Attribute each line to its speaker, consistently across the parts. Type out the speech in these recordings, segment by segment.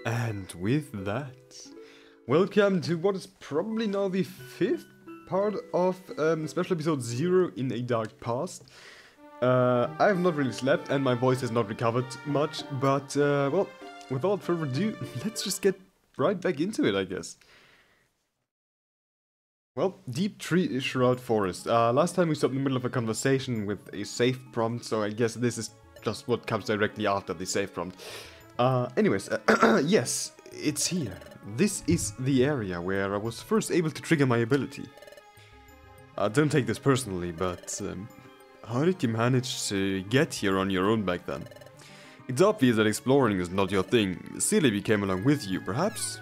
Speaker 1: And with that, welcome to what is probably now the 5th part of special episode 0 in a dark past. I have not really slept and my voice has not recovered much, but well, without further ado, let's just get right back into it, I guess. Well, deep tree shroud forest. Last time we stopped in the middle of a conversation with a save prompt, so I guess this is just what comes directly after the save prompt. Anyways, yes, it's here. This is the area where I was first able to trigger my ability. Don't take this personally, but how did you manage to get here on your own back then? It's obvious that exploring is not your thing. Celebi came along with you, perhaps?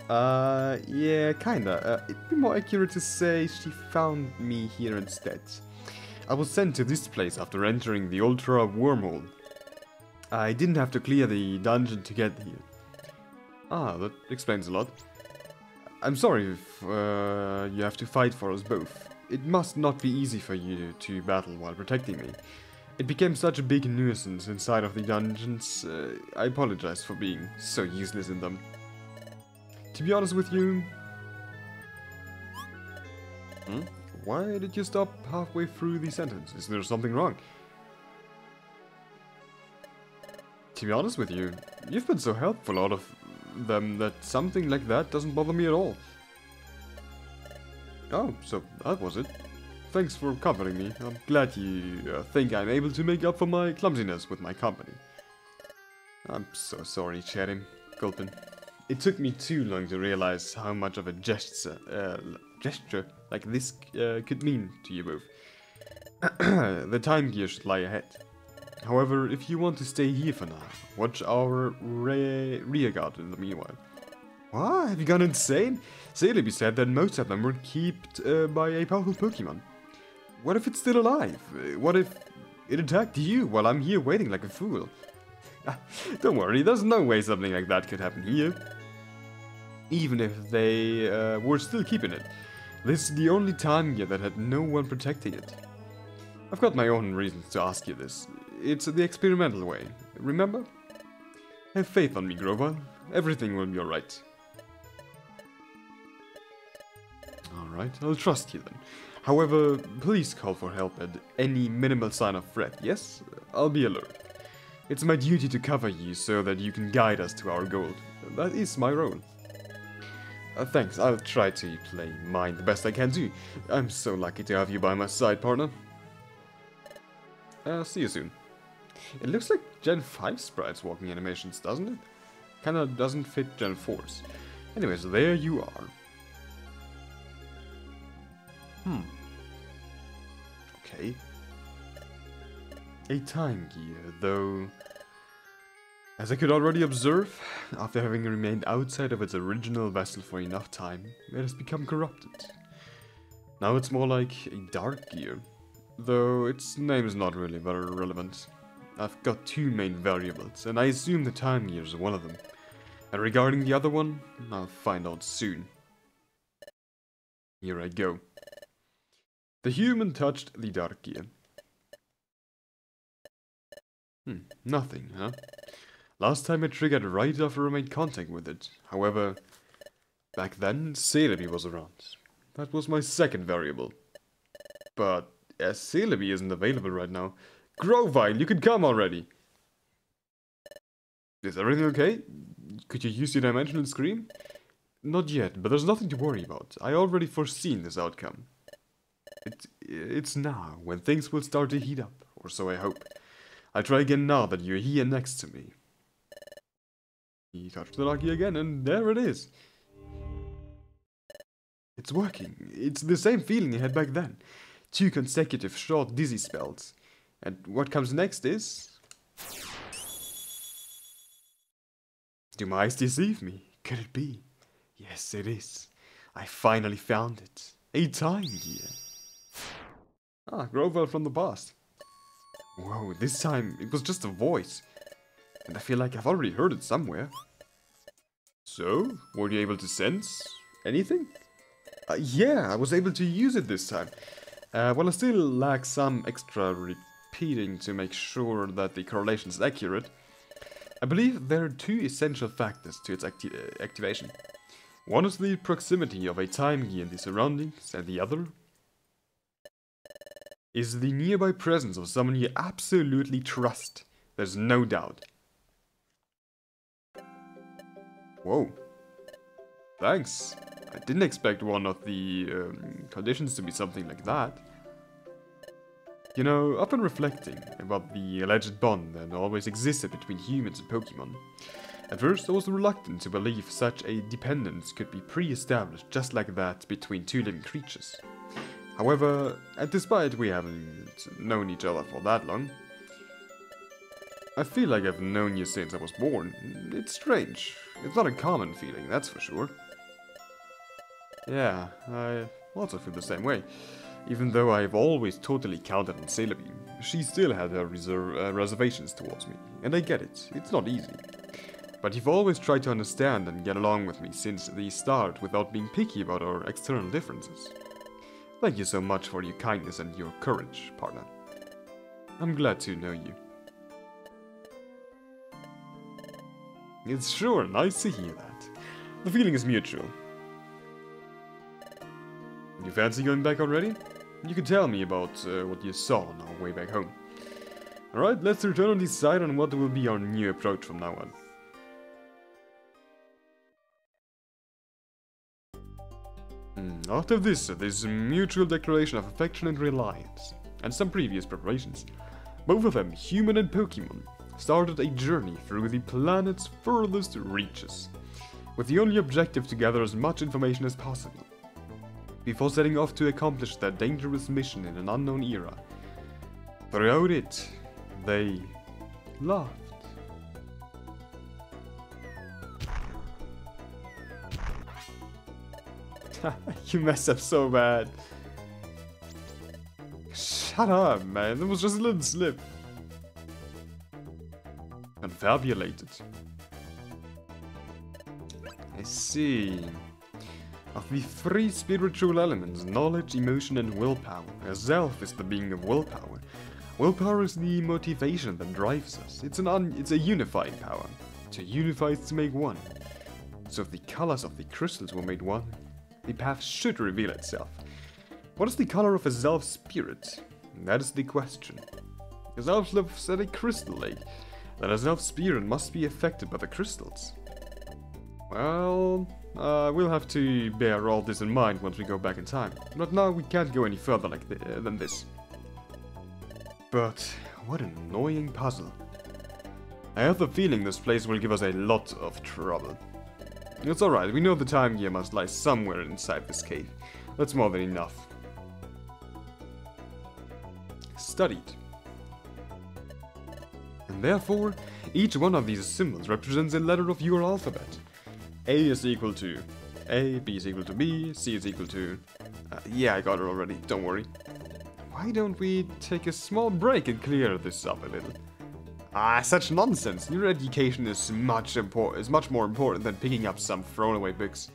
Speaker 1: Yeah, kinda. It'd be more accurate to say she found me here instead. I was sent to this place after entering the Ultra wormhole. I didn't have to clear the dungeon to get here. Ah, that explains a lot. I'm sorry if you have to fight for us both. It must not be easy for you to battle while protecting me. It became such a big nuisance inside of the dungeons. I apologize for being so useless in them. To be honest with you... Why did you stop halfway through the sentence? Is there something wrong? To be honest with you, you've been so helpful out of them that something like that doesn't bother me at all. Oh, so that was it. Thanks for covering me. I'm glad you think I'm able to make up for my clumsiness with my company. I'm so sorry, Cherim. Gulpin. It took me too long to realize how much of a gesture like this could mean to you both. The time gear should lie ahead. However, if you want to stay here for now, watch our rear guard in the meanwhile. What? Have you gone insane? Celebi said that most of them were kept by a powerful Pokemon. What if it's still alive? What if it attacked you while I'm here waiting like a fool? Don't worry, there's no way something like that could happen here. Even if they were still keeping it. This is the only time gear that had no one protecting it. I've got my own reasons to ask you this. It's the experimental way, remember? Have faith on me, Grover. Everything will be alright. Alright, I'll trust you then. However, please call for help at any minimal sign of threat, yes? I'll be alert. It's my duty to cover you so that you can guide us to our goal. That is my role. Thanks, I'll try to play mine the best I can do. I'm so lucky to have you by my side, partner. See you soon. It looks like Gen 5 sprites walking animations, doesn't it? Kinda doesn't fit Gen 4's. Anyways, there you are. Okay. A time gear, though... As I could already observe, after having remained outside of its original vessel for enough time, it has become corrupted. Now it's more like a dark gear, though its name is not really very relevant. I've got two main variables, and I assume the time gear is one of them. And regarding the other one, I'll find out soon. Here I go. The human touched the dark gear. Nothing, huh? Last time I triggered right after I made contact with it. However, back then, Celebi was around. That was my second variable. But as Celebi isn't available right now, Grovile, you can come already! Is everything okay? Could you use your dimensional screen? Not yet, but there's nothing to worry about. I already foreseen this outcome. It's now, when things will start to heat up, or so I hope. I'll try again now that you're here next to me. He touched the lucky again, and there it is. It's working. It's the same feeling I had back then. 2 consecutive short dizzy spells. And what comes next is... Do my eyes deceive me? Could it be? Yes, it is. I finally found it. A time gear. Ah, Grover from the past. Whoa, this time it was just a voice. And I feel like I've already heard it somewhere. So, were you able to sense anything? Yeah, I was able to use it this time. Well, I still lack some extra repeating to make sure that the correlation is accurate. I believe there are two essential factors to its activation. One is the proximity of a time key in the surroundings, and the other is the nearby presence of someone you absolutely trust. There's no doubt. Whoa. Thanks. I didn't expect one of the conditions to be something like that. You know, I've been reflecting about the alleged bond that always existed between humans and Pokemon. At first, I was reluctant to believe such a dependence could be pre-established just like that between two living creatures. However, despite we haven't known each other for that long, I feel like I've known you since I was born. It's strange. It's not a common feeling, that's for sure. Yeah, I also feel the same way. Even though I've always totally counted on Celebi, she still had her reservations towards me. And I get it, it's not easy. But you've always tried to understand and get along with me since the start without being picky about our external differences. Thank you so much for your kindness and your courage, partner. I'm glad to know you. It's sure nice to hear that. The feeling is mutual. You fancy going back already? You could tell me about what you saw on our way back home. Alright, let's return and decide on what will be our new approach from now on. After this mutual declaration of affection and reliance, and some previous preparations, both of them, human and Pokemon, started a journey through the planet's furthest reaches, with the only objective to gather as much information as possible, before setting off to accomplish their dangerous mission in an unknown era. Throughout it, they laughed. You messed up so bad. Shut up, man. That was just a little slip. Confabulated. I see. Of the three spiritual elements, knowledge, emotion, and willpower, a self is the being of willpower. Willpower is the motivation that drives us. It's a unified power. To unify is to make one. So if the colors of the crystals were made one, the path should reveal itself. What is the color of a Zelf spirit? That is the question. A Zelf lives at a crystal lake. Then a Zelf spirit must be affected by the crystals. Well, we'll have to bear all this in mind once we go back in time. But now we can't go any further than this. But what an annoying puzzle. I have the feeling this place will give us a lot of trouble. It's alright, we know the time gear must lie somewhere inside this cave. That's more than enough. Studied. And therefore, each one of these symbols represents a letter of your alphabet. A is equal to A, B is equal to B, C is equal to... yeah, I got it already, don't worry. Why don't we take a small break and clear this up a little? Ah, such nonsense. Your education is much more important than picking up some thrown-away books.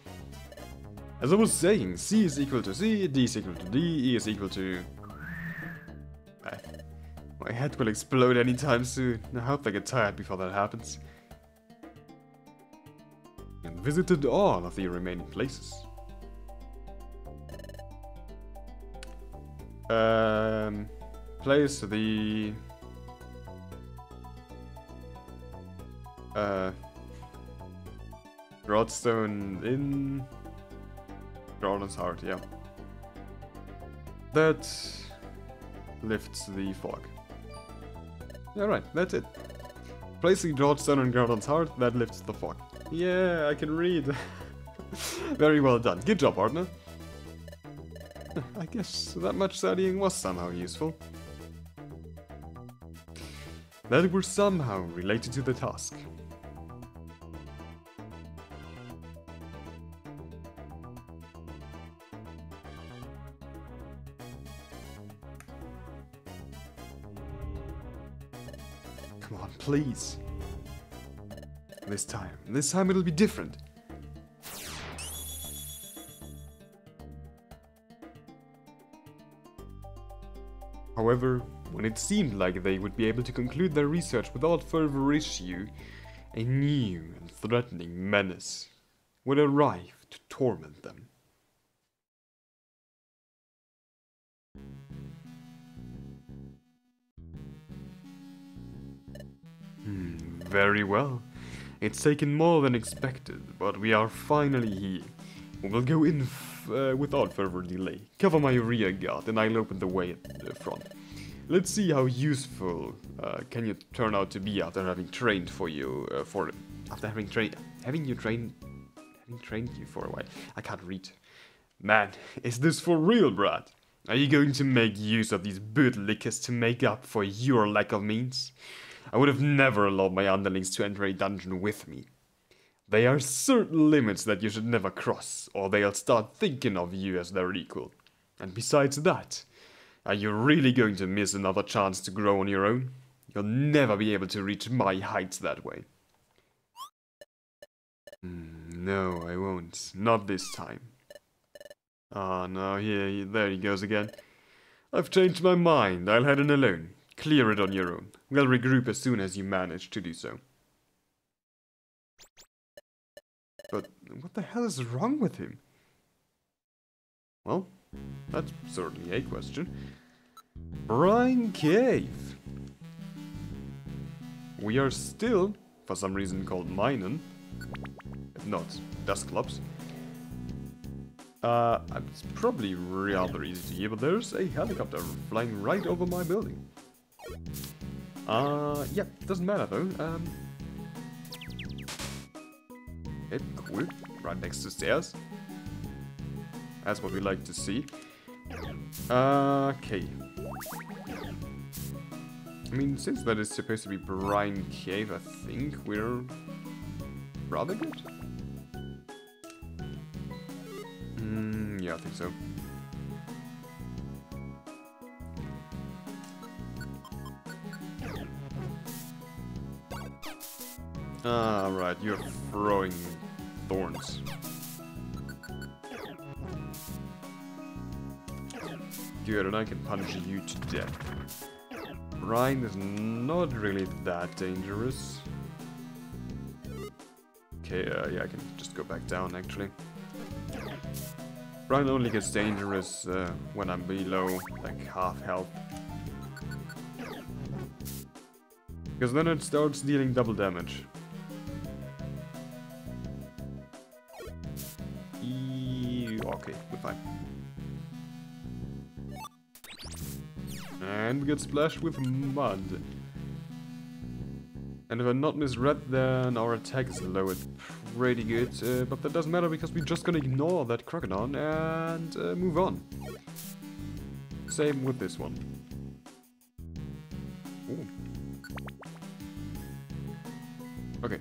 Speaker 1: As I was saying, C is equal to C, D is equal to D, E is equal to... my head will explode anytime soon. I hope I get tired before that happens. And visited all of the remaining places. Place the... Broadstone in... Groudon's heart, yeah. That lifts the fog. Yeah, right, that's it. Placing Broadstone in Groudon's heart, that lifts the fog. Yeah, I can read. Very well done. Good job, partner. I guess that much studying was somehow useful. That were somehow related to the task. Come on, please. This time it'll be different. However, when it seemed like they would be able to conclude their research without further issue, A new and threatening menace would arrive to torment them. Very well. It's taken more than expected, but we are finally here. We will go in without further delay. Cover my rear guard and I'll open the way at the front. Let's see how useful can you turn out to be after having trained for you having trained you for a while. I can't read. Man, is this for real, Brad? Are you going to make use of these bootlickers to make up for your lack of means? I would have never allowed my underlings to enter a dungeon with me. There are certain limits that you should never cross, or they'll start thinking of you as their equal. And besides that, are you really going to miss another chance to grow on your own? You'll never be able to reach my heights that way. No, I won't. Not this time. Ah, no, there he goes again. I've changed my mind. I'll head in alone. Clear it on your own. We'll regroup as soon as you manage to do so. But what the hell is wrong with him? Well, that's certainly a question. Brine Cave. We are still, for some reason, called Minen. If not, Dustclops. It's probably rather easy to hear, but there's a helicopter flying right over my building. Yeah, doesn't matter though. Okay, cool. Right next to stairs. That's what we like to see. Okay. I mean, since that is supposed to be Brine Cave, I think we're rather good. Yeah, I think so. Ah, right, you're throwing thorns. Good, and I can punch you to death. Brine is not really that dangerous. Okay, yeah, I can just go back down, actually. Brine only gets dangerous when I'm below, like, half health. Because then it starts dealing double damage. Okay, we're fine. And we get splashed with mud. And if I'm not misread, then our attack is lowered pretty good. But that doesn't matter because we're just gonna ignore that crocodile and move on. Same with this one. Ooh. Okay,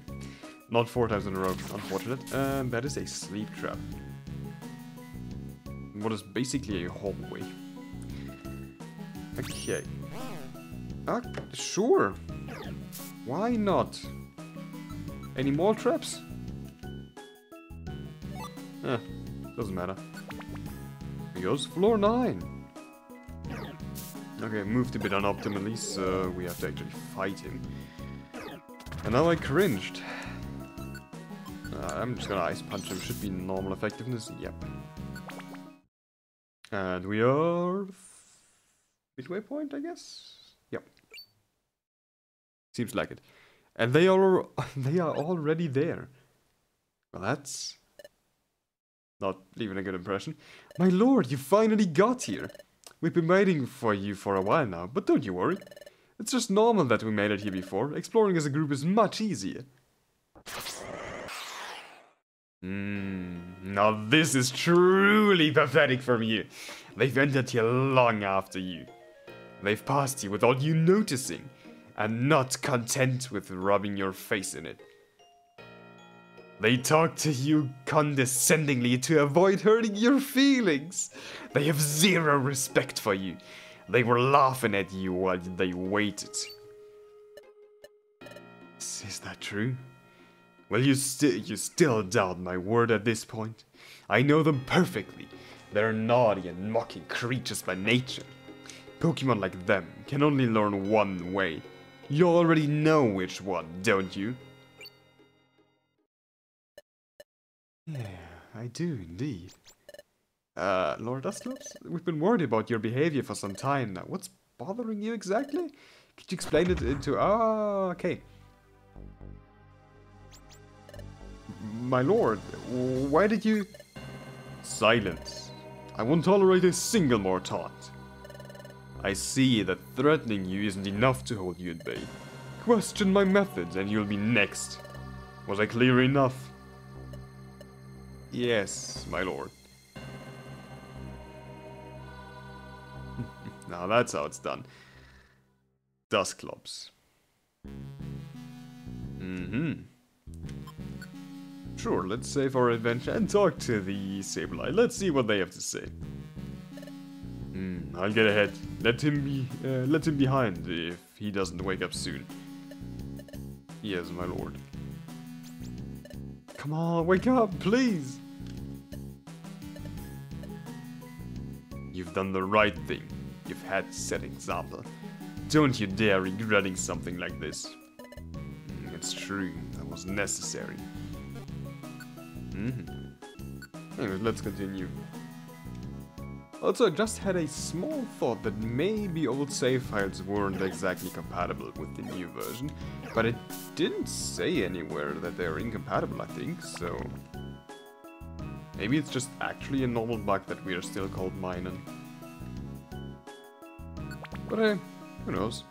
Speaker 1: not 4 times in a row, unfortunate. And that is a sleep trap. What is basically a hallway. Okay. Sure. Why not? Any more traps? Doesn't matter. Here's floor 9. Okay, moved a bit unoptimally, so we have to actually fight him. And now I cringed. I'm just gonna ice punch him. Should be normal effectiveness. Yep. And we are midway point, I guess. Yep. Seems like it. And they are already there. Well, that's not leaving a good impression. My lord, you finally got here. We've been waiting for you for a while now, but don't you worry. It's just normal that we made it here before. Exploring as a group is much easier. Now this is truly pathetic from you. They've entered here long after you. They've passed you without you noticing, and not content with rubbing your face in it. They talk to you condescendingly to avoid hurting your feelings. They have zero respect for you. They were laughing at you while they waited. Is that true? Well, you still doubt my word at this point? I know them perfectly. They're naughty and mocking creatures by nature. Pokemon like them can only learn one way. You already know which one, don't you? Yeah, I do indeed. Lord Dustclops, we've been worried about your behavior for some time now. What's bothering you exactly? Could you explain it into... Ah, okay. My lord, why did you... Silence. I won't tolerate a single more taunt. I see that threatening you isn't enough to hold you at bay. Question my methods and you'll be next. Was I clear enough? Yes, my lord. Now that's how it's done. Dustclops. Sure, let's save our adventure and talk to the Sableye. Let's see what they have to say. I'll get ahead. Let him behind if he doesn't wake up soon. Yes, my lord. Come on, wake up, please! You've done the right thing. You've had to set an example. Don't you dare regretting something like this. It's true, that was necessary. Anyways, let's continue. Also, I just had a small thought that maybe old save files weren't exactly compatible with the new version, but it didn't say anywhere that they're incompatible, I think, so... Maybe it's just actually a normal bug that we are still called minor. But hey, who knows?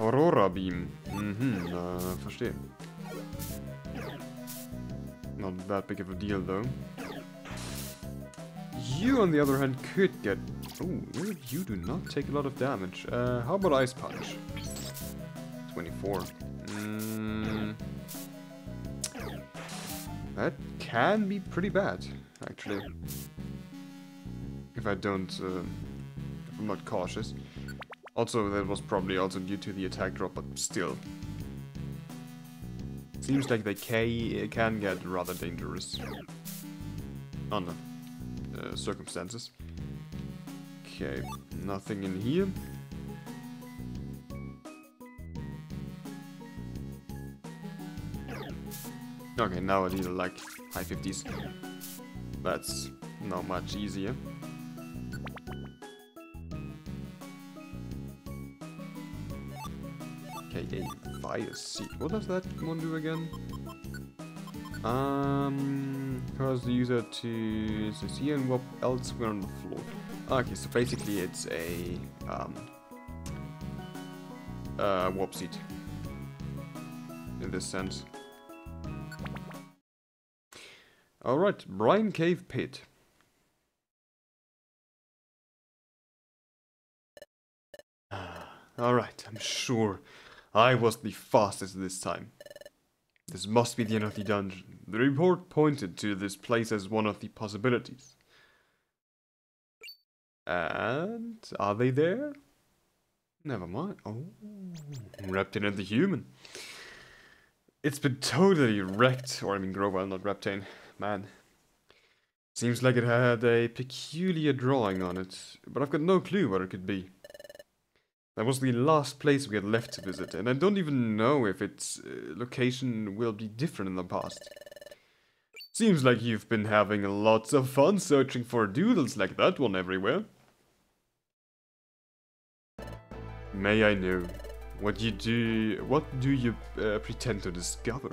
Speaker 1: Aurora Beam. Verstehe. Not that big of a deal, though. You, on the other hand, could get... Oh, you do not take a lot of damage. How about Ice Punch? 24. That can be pretty bad, actually. If I don't... if I'm not cautious. Also, that was probably also due to the attack drop, but still. Seems like they can get rather dangerous. Under circumstances. Okay, nothing in here. Okay, now I need like high 50s. That's not much easier. Okay, a fire seed. What does that one do again? Cause the user to see and what elsewhere on the floor. Okay, so basically it's a warp seed in this sense. Alright, Brine Cave Pit. Alright, I'm sure I was the fastest this time. This must be the end of the dungeon. The report pointed to this place as one of the possibilities. And are they there? Never mind. Oh, Reptane and the human. It's been totally wrecked, or I mean Grovile, not Reptane. Man. Seems like it had a peculiar drawing on it, but I've got no clue what it could be. That was the last place we had left to visit, and I don't even know if its location will be different in the past. Seems like you've been having lots of fun searching for doodles like that one everywhere. May I know, what do you pretend to discover?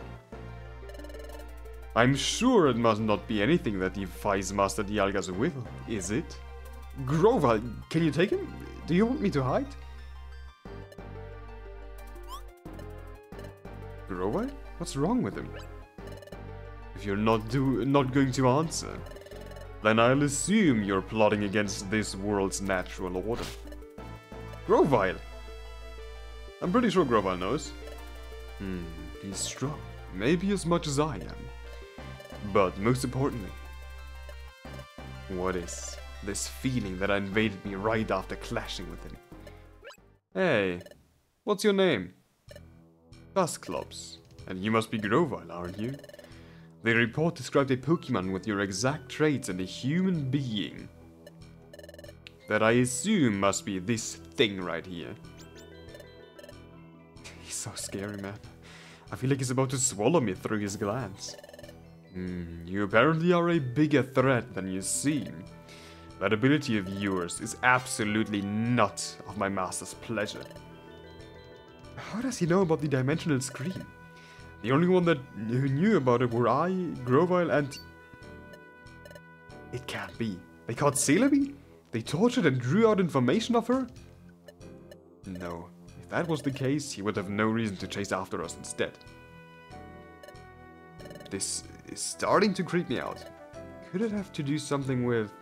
Speaker 1: I'm sure it must not be anything that defies Master Dialga's will, is it? Grovile, can you take him? Do you want me to hide? Grovile? What's wrong with him? If you're not going to answer, then I'll assume you're plotting against this world's natural order. Grovile! I'm pretty sure Grovile knows. He's strong. Maybe as much as I am. But most importantly, what is this feeling that invaded me right after clashing with him? Hey, what's your name? Dustclops. And you must be Grovile, aren't you? The report described a Pokemon with your exact traits and a human being. That I assume must be this thing right here. He's so scary, man. I feel like he's about to swallow me through his glands. You apparently are a bigger threat than you seem. That ability of yours is absolutely not of my master's pleasure. How does he know about the dimensional screen? The only one that who knew about it were I, Grovile, and... It can't be. They caught Celebi? They tortured and drew out information of her? No. If that was the case, he would have no reason to chase after us instead. This is starting to creep me out. Could it have to do something with...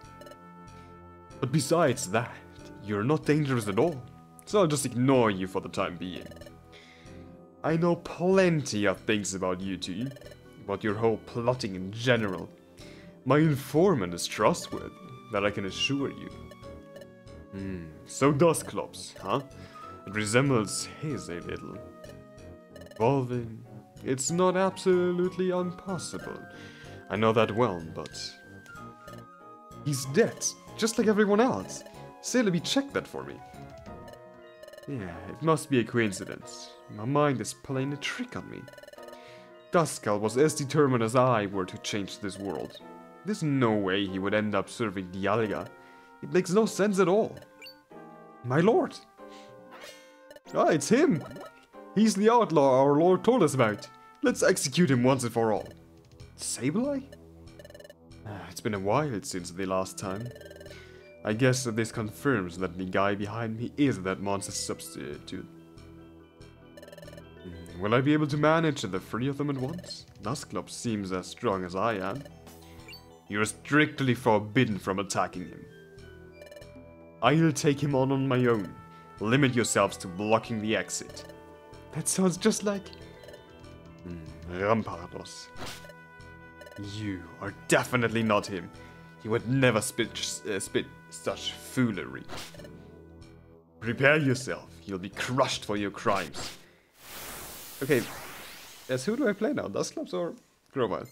Speaker 1: But besides that, you're not dangerous at all. So I'll just ignore you for the time being. I know plenty of things about you two. About your whole plotting in general. My informant is trustworthy, that I can assure you. So does Klops, huh? It resembles his a little. Evolving. It's not absolutely impossible. I know that well, but... He's dead, just like everyone else. Celebi checked that for me. Yeah, it must be a coincidence. My mind is playing a trick on me. Duskull was as determined as I were to change this world. There's no way he would end up serving Dialga. It makes no sense at all. My lord! Ah, it's him! He's the outlaw our lord told us about. Let's execute him once and for all. Sableye? It's been a while since the last time. I guess this confirms that the guy behind me is that monster's substitute. Will I be able to manage the three of them at once? Dusclops seems as strong as I am. You're strictly forbidden from attacking him. I'll take him on my own. Limit yourselves to blocking the exit. That sounds just like... Rampardos. You are definitely not him. He would never spit such foolery. Prepare yourself. You'll be crushed for your crimes. Okay, yes, who do I play now? Dusclops or Grovile?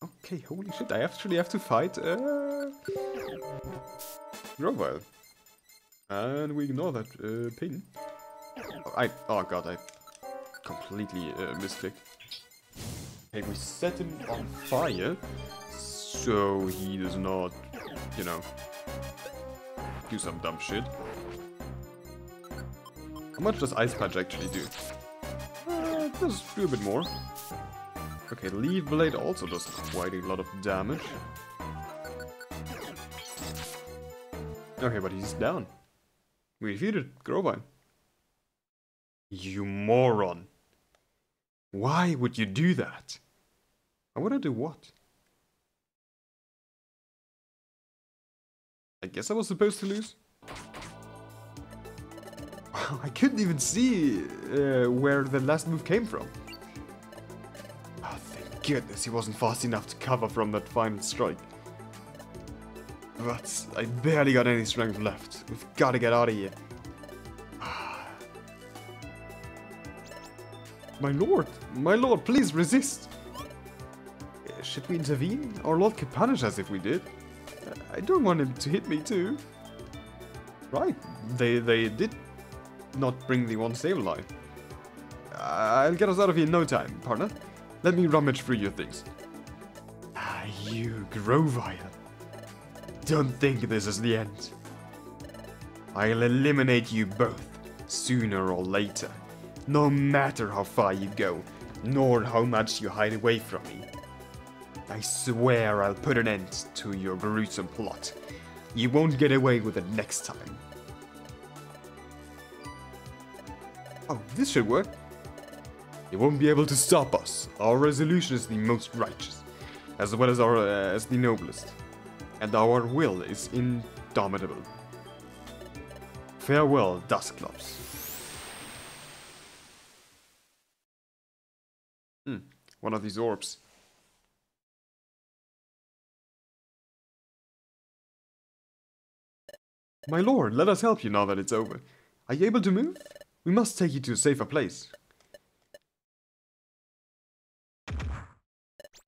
Speaker 1: Okay, holy shit, I actually have to fight Grovile. And we ignore that ping. Oh god, I completely misclicked. Okay, we set him on fire, so he does not, you know, do some dumb shit. How much does Ice Patch actually do? It does do a bit more. Okay, Leaf Blade also does quite a lot of damage. Okay, but he's down. We defeated Grovine. You moron. Why would you do that? I would I do what? I guess I was supposed to lose? Wow, I couldn't even see where the last move came from. Oh, thank goodness he wasn't fast enough to cover from that final strike. But I barely got any strength left. We've got to get out of here. My lord, please resist. Should we intervene? Our lord could punish us if we did. I don't want him to hit me too. Right, they did not bring the one Sableye. I'll get us out of here in no time, partner. Let me rummage through your things. You Grovile. Don't think this is the end. I'll eliminate you both, sooner or later. No matter how far you go, nor how much you hide away from me. I swear I'll put an end to your gruesome plot. You won't get away with it next time. Oh, this should work. You won't be able to stop us. Our resolution is the most righteous, as well as as the noblest. And our will is indomitable. Farewell, Dusclops. One of these orbs. My lord, let us help you now that it's over. Are you able to move? We must take you to a safer place.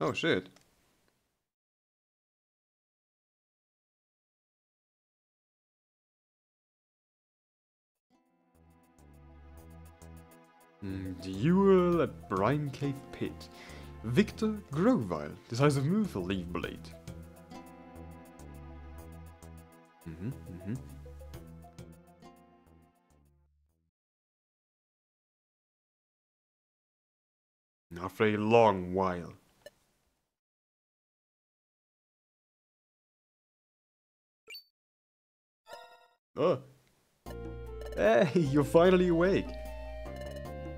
Speaker 1: Oh shit. Duel at Brine Cave Pit. Victor Grovile. Decisive move for Leaf Blade. After a long while. Oh. Hey, you're finally awake.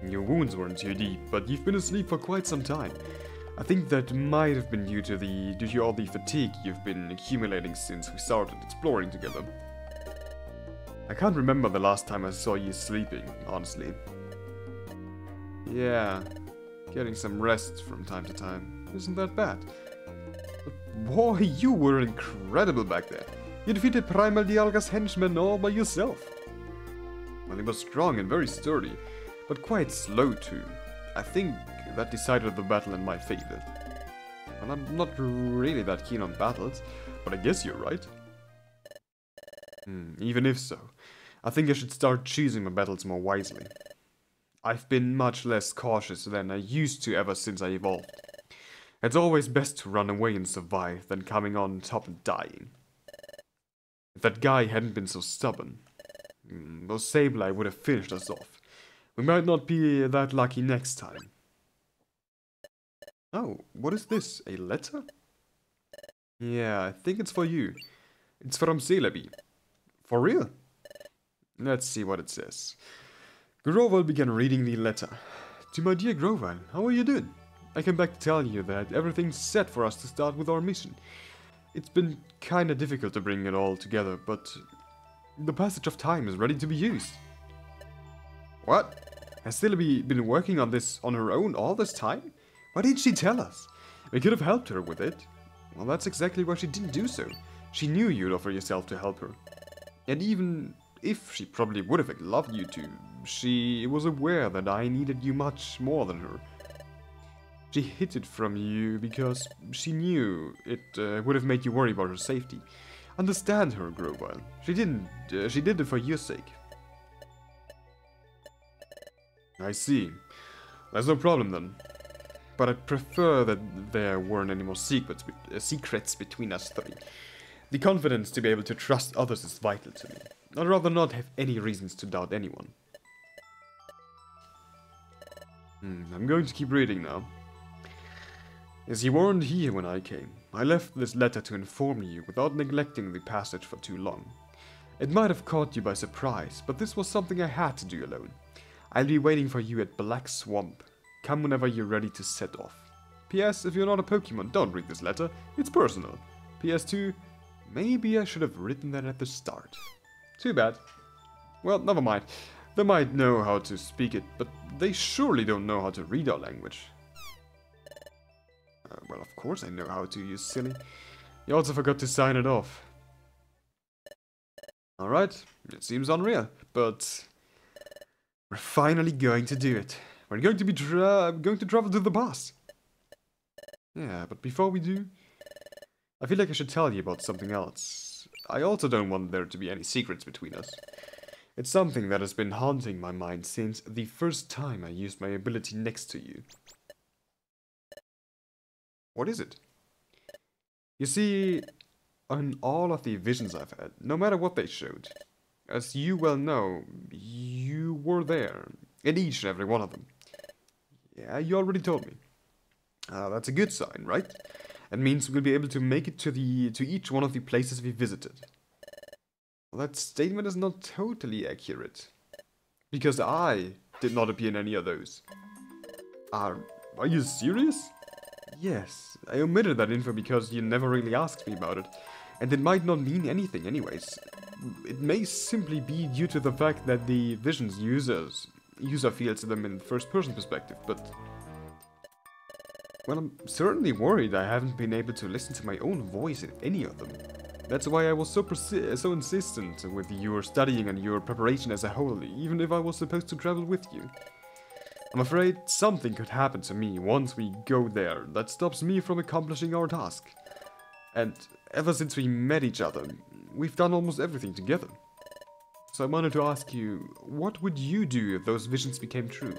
Speaker 1: Your wounds weren't too deep, but you've been asleep for quite some time. I think that might have been due to all the fatigue you've been accumulating since we started exploring together. I can't remember the last time I saw you sleeping, honestly. Yeah, getting some rest from time to time isn't that bad. But boy, you were incredible back there. You defeated Primal Dialga's henchman all by yourself. Well, he was strong and very sturdy, but quite slow too. I think that decided the battle in my favor. Well, I'm not really that keen on battles, but I guess you're right. Even if so, I think I should start choosing my battles more wisely. I've been much less cautious than I used to ever since I evolved. It's always best to run away and survive than coming on top and dying. If that guy hadn't been so stubborn, well, Sableye would have finished us off. We might not be that lucky next time. Oh, what is this? A letter? Yeah, I think it's for you. It's from Celebi. For real? Let's see what it says. Grovile began reading the letter. To my dear Grovile, how are you doing? I came back to tell you that everything's set for us to start with our mission. It's been kinda difficult to bring it all together, but the passage of time is ready to be used. What? Has Celebi been working on this on her own all this time? Why didn't she tell us? We could have helped her with it. Well, that's exactly why she didn't do so. She knew you'd offer yourself to help her. And even if she probably would have loved you to, she was aware that I needed you much more than her. She hid it from you because she knew it would have made you worry about her safety. Understand her, Grovile. She did it for your sake. I see. There's no problem then. But I'd prefer that there weren't any more secrets between us three. The confidence to be able to trust others is vital to me. I'd rather not have any reasons to doubt anyone. I'm going to keep reading now. As you weren't here when I came, I left this letter to inform you without neglecting the passage for too long. It might have caught you by surprise, but this was something I had to do alone. I'll be waiting for you at Black Swamp. Come whenever you're ready to set off. P.S. If you're not a Pokemon, don't read this letter. It's personal. P.S. 2. Maybe I should have written that at the start. Too bad. Well, never mind. They might know how to speak it, but they surely don't know how to read our language. Well, of course I know how to, you silly. You also forgot to sign it off. Alright, it seems unreal, but we're finally going to do it. We're going to be going to travel to the past. Yeah, but before we do, I feel like I should tell you about something else. I also don't want there to be any secrets between us. It's something that has been haunting my mind since the first time I used my ability next to you. What is it? You see, on all of the visions I've had, no matter what they showed, as you well know, you were there, in each and every one of them. Yeah, you already told me. That's a good sign, right? It means we'll be able to make it to each one of the places we visited. Well, that statement is not totally accurate, because I did not appear in any of those. Are you serious? Yes, I omitted that info because you never really asked me about it, and it might not mean anything anyways. It may simply be due to the fact that the visions user feels them in first-person perspective, but... Well, I'm certainly worried I haven't been able to listen to my own voice in any of them. That's why I was so insistent with your studying and your preparation as a whole, even if I was supposed to travel with you. I'm afraid something could happen to me once we go there that stops me from accomplishing our task. And ever since we met each other, we've done almost everything together. So I wanted to ask you, what would you do if those visions became true?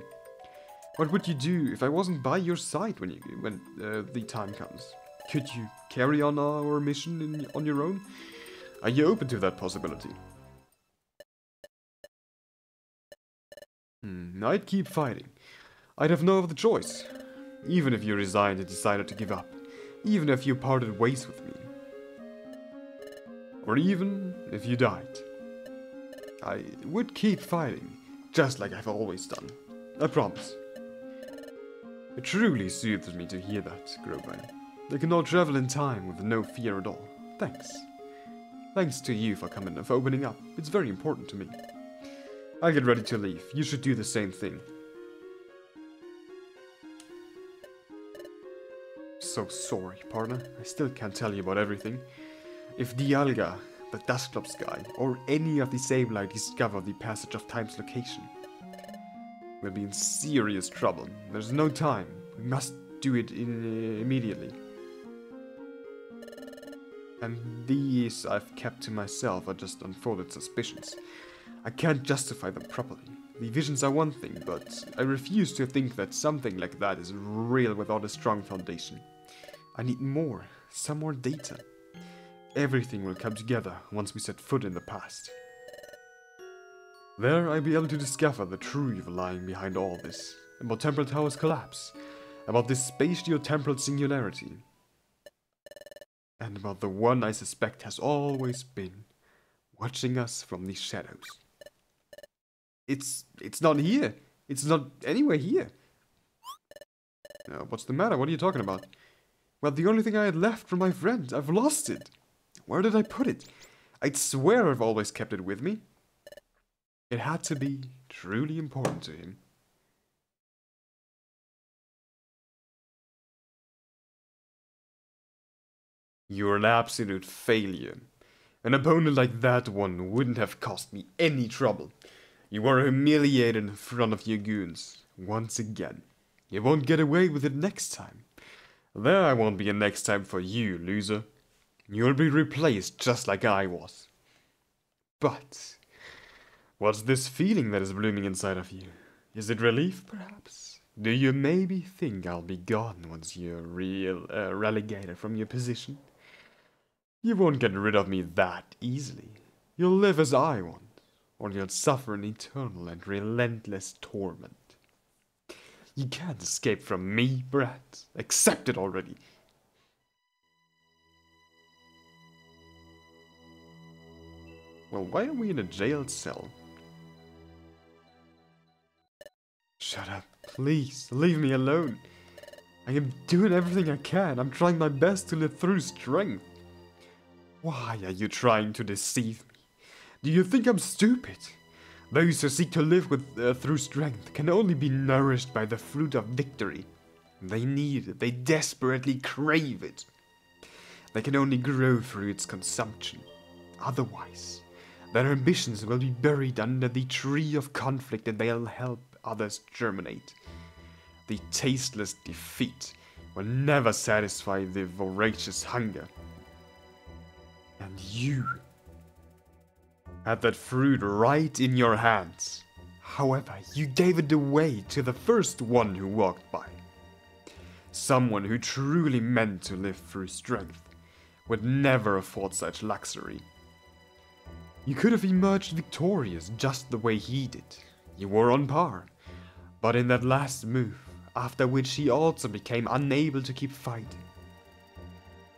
Speaker 1: What would you do if I wasn't by your side when the time comes? Could you carry on our mission on your own? Are you open to that possibility? I'd keep fighting. I'd have no other choice. Even if you resigned and decided to give up. Even if you parted ways with me. Or even if you died. I would keep fighting, just like I've always done. I promise. It truly soothes me to hear that, Groban. They can all travel in time with no fear at all. Thanks. Thanks to you for opening up. It's very important to me. I'll get ready to leave. You should do the same thing. So sorry, partner. I still can't tell you about everything. If Dialga, the Dustclops guy, or any of the Sableye discover the Passage of Time's location, we'll be in serious trouble. There's no time. We must do it immediately. And these I've kept to myself are just unfolded suspicions. I can't justify them properly. The visions are one thing, but I refuse to think that something like that is real without a strong foundation. I need more, some more data. Everything will come together once we set foot in the past. There I'll be able to discover the true evil lying behind all this, about Temporal Tower's collapse, about this spatio-temporal singularity, and about the one I suspect has always been watching us from the shadows. It's not here. It's not anywhere here. What's the matter? What are you talking about? Well, the only thing I had left from my friend, I've lost it. Where did I put it? I'd swear I've always kept it with me. It had to be truly important to him. You're an absolute failure. An opponent like that one wouldn't have cost me any trouble. You were humiliated in front of your goons, once again. You won't get away with it next time. There won't be a next time for you, loser. You'll be replaced just like I was. But what's this feeling that is blooming inside of you? Is it relief, perhaps? Do you maybe think I'll be gone once you're relegated from your position? You won't get rid of me that easily. You'll live as I want, or you'll suffer an eternal and relentless torment. You can't escape from me, brat. Accept it already. Well, why are we in a jail cell? Shut up, please. Leave me alone. I am doing everything I can. I'm trying my best to live through strength. Why are you trying to deceive me? Do you think I'm stupid? Those who seek to live through strength can only be nourished by the fruit of victory. They need it. They desperately crave it. They can only grow through its consumption. Otherwise, their ambitions will be buried under the tree of conflict and they'll help others germinate. The tasteless defeat will never satisfy the voracious hunger. And you had that fruit right in your hands. However, you gave it away to the first one who walked by. Someone who truly meant to live through strength would never afford such luxury. You could have emerged victorious just the way he did. You were on par. But in that last move, after which he also became unable to keep fighting,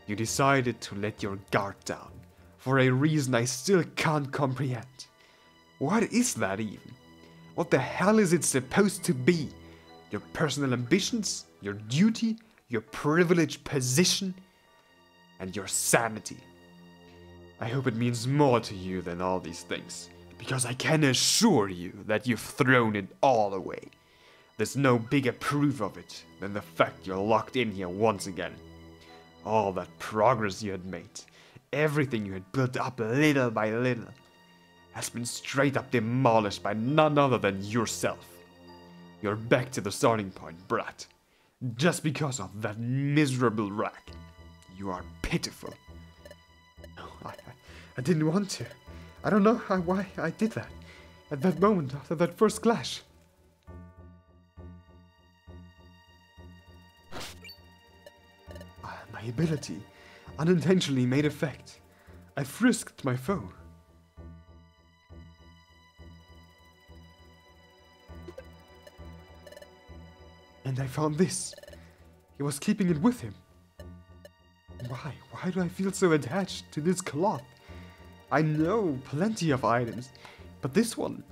Speaker 1: you decided to let your guard down, for a reason I still can't comprehend. What is that even? What the hell is it supposed to be? Your personal ambitions, your duty, your privileged position, and your sanity. I hope it means more to you than all these things, because I can assure you that you've thrown it all away. There's no bigger proof of it than the fact you're locked in here once again. All that progress you had made, everything you had built up little by little, has been straight up demolished by none other than yourself. You're back to the starting point, brat. Just because of that miserable rack. You are pitiful. No, I didn't want to. I don't know why I did that. At that moment, after that first clash. My ability unintentionally made effect. I frisked my foe. And I found this. He was keeping it with him. Why? Why do I feel so attached to this cloth? I know plenty of items, but this one,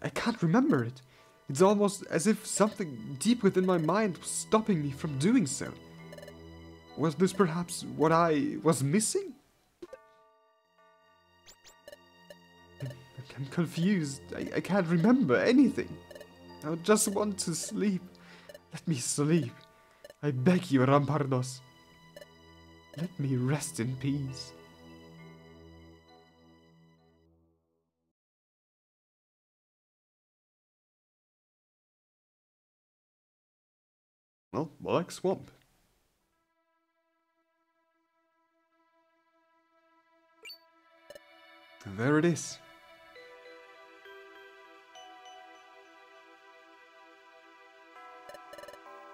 Speaker 1: I can't remember it. It's almost as if something deep within my mind was stopping me from doing so. Was this perhaps what I was missing? I'm confused. I can't remember anything. I just want to sleep. Let me sleep. I beg you, Rampardos. Let me rest in peace. Well, Black Swamp. There it is.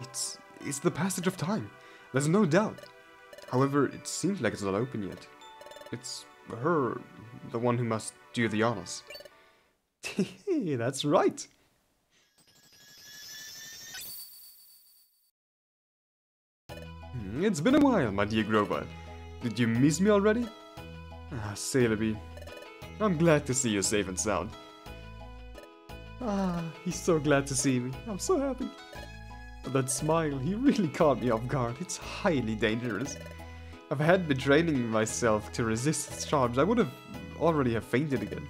Speaker 1: It's the passage of time. There's no doubt. However, it seems like it's not open yet. It's her, the one who must do the honors. That's right. It's been a while, my dear Grover. Did you miss me already? Ah, Celebi. I'm glad to see you safe and sound. Ah, he's so glad to see me. I'm so happy. But that smile, he really caught me off guard. It's highly dangerous. If I hadn't been training myself to resist its charms, I would have already have fainted again.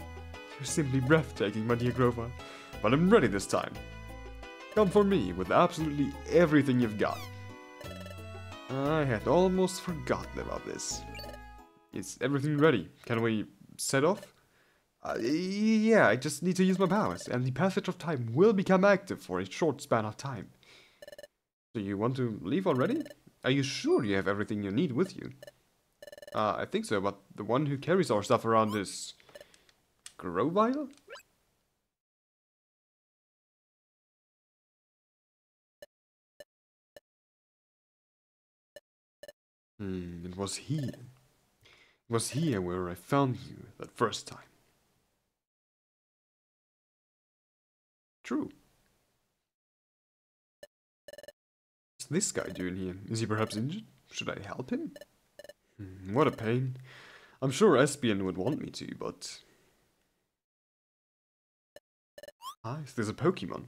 Speaker 1: You're simply breathtaking, my dear Grover. But I'm ready this time. Come for me with absolutely everything you've got. I had almost forgotten about this. Is everything ready? Can we set off? Yeah, I just need to use my powers, and the passage of time will become active for a short span of time. Do you want to leave already? Are you sure you have everything you need with you? I think so, but the one who carries our stuff around is... Grovile? It was here. It was here where I found you that first time. True. What's this guy doing here? Is he perhaps injured? Should I help him? What a pain. I'm sure Espion would want me to, but... Ah, is this a Pokemon?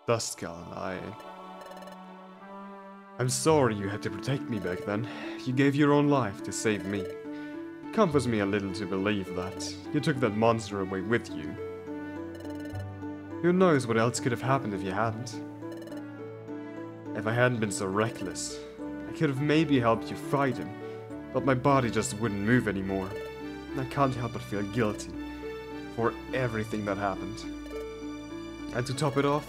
Speaker 1: Duskull, I'm sorry you had to protect me back then. You gave your own life to save me. It comforts me a little to believe that you took that monster away with you. Who knows what else could have happened if you hadn't? If I hadn't been so reckless, I could have maybe helped you fight him, but my body just wouldn't move anymore. I can't help but feel guilty for everything that happened. And to top it off,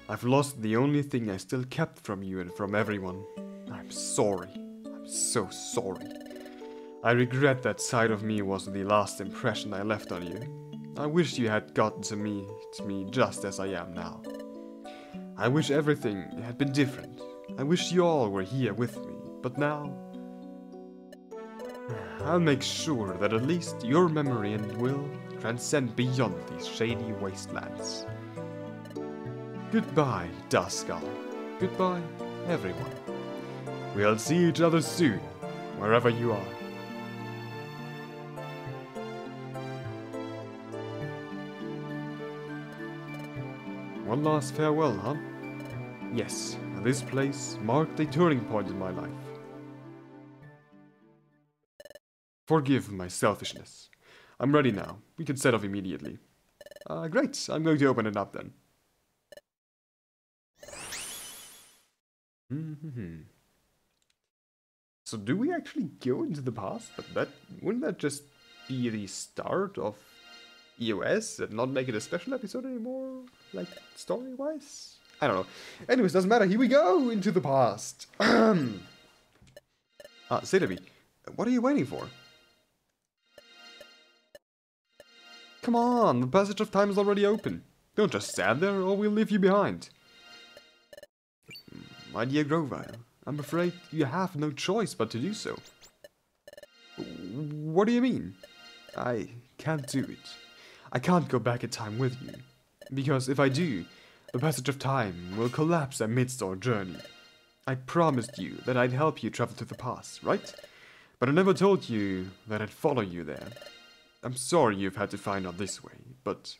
Speaker 1: I've lost the only thing I still kept from you and from everyone. I'm sorry. I'm so sorry. I regret that side of me was the last impression I left on you. I wish you had gotten to me just as I am now. I wish everything had been different. I wish you all were here with me, but now... I'll make sure that at least your memory and will transcend beyond these shady wastelands. Goodbye, Duskull. Goodbye, everyone. We'll see each other soon, wherever you are. One last farewell, huh? Yes, this place marked a turning point in my life. Forgive my selfishness. I'm ready now. We can set off immediately. Great. I'm going to open it up then. So do we actually go into the past? But wouldn't that just be the start of EOS and not make it a special episode anymore? Like, story-wise? I don't know. Anyways, doesn't matter. Here we go into the past. Celebi, what are you waiting for? Come on, the passage of time is already open. Don't just stand there or we'll leave you behind. My dear Grovile, I'm afraid you have no choice but to do so. What do you mean? I can't do it. I can't go back in time with you. Because if I do, the passage of time will collapse amidst our journey. I promised you that I'd help you travel to the past, right? But I never told you that I'd follow you there. I'm sorry you've had to find out this way, but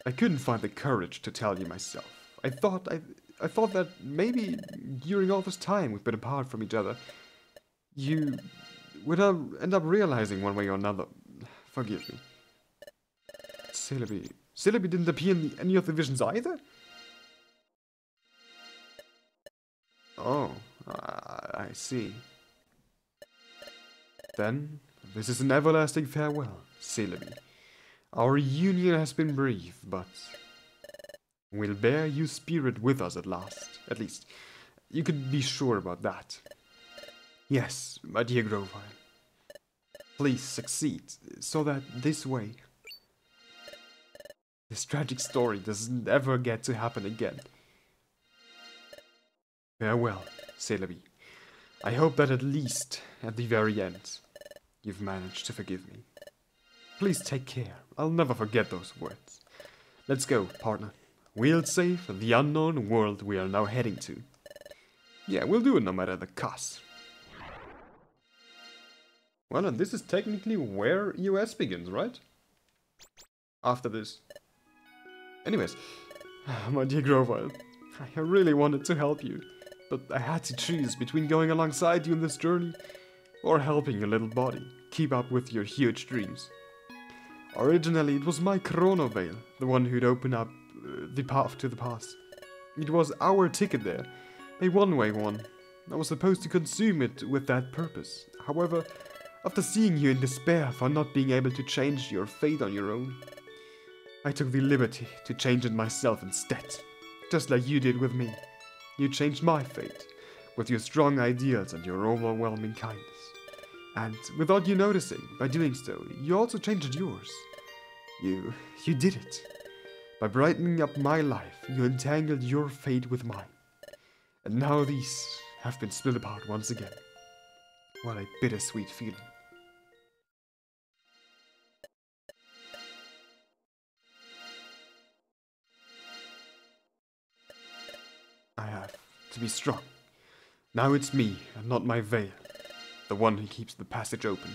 Speaker 1: I couldn't find the courage to tell you myself. I thought that maybe during all this time we've been apart from each other, you would end up realizing one way or another. Forgive me. Celebi didn't appear in any of the visions either? Oh, I see. Then, this is an everlasting farewell, Celebi. Our union has been brief, but we'll bear you spirit with us at last. At least, you could be sure about that. Yes, my dear Grovile. Please succeed, so that this way, this tragic story doesn't ever get to happen again. Farewell, Celebi. I hope that at least, at the very end, you've managed to forgive me. Please take care. I'll never forget those words. Let's go, partner. We'll save the unknown world we are now heading to. Yeah, we'll do it no matter the cost. Well, and this is technically where US begins, right? After this. Anyways, my dear Grovile, I really wanted to help you, but I had to choose between going alongside you in this journey or helping your little body keep up with your huge dreams. Originally, it was my Chrono Veil, the one who'd open up the path to the past. It was our ticket there, a one-way one. I was supposed to consume it with that purpose. However, after seeing you in despair for not being able to change your fate on your own, I took the liberty to change it myself instead, just like you did with me. You changed my fate, with your strong ideals and your overwhelming kindness. And without you noticing, by doing so, you also changed yours. You did it. By brightening up my life, you entangled your fate with mine. And now these have been split apart once again. What a bittersweet feeling. I have to be strong. Now it's me, and not my veil, the one who keeps the passage open.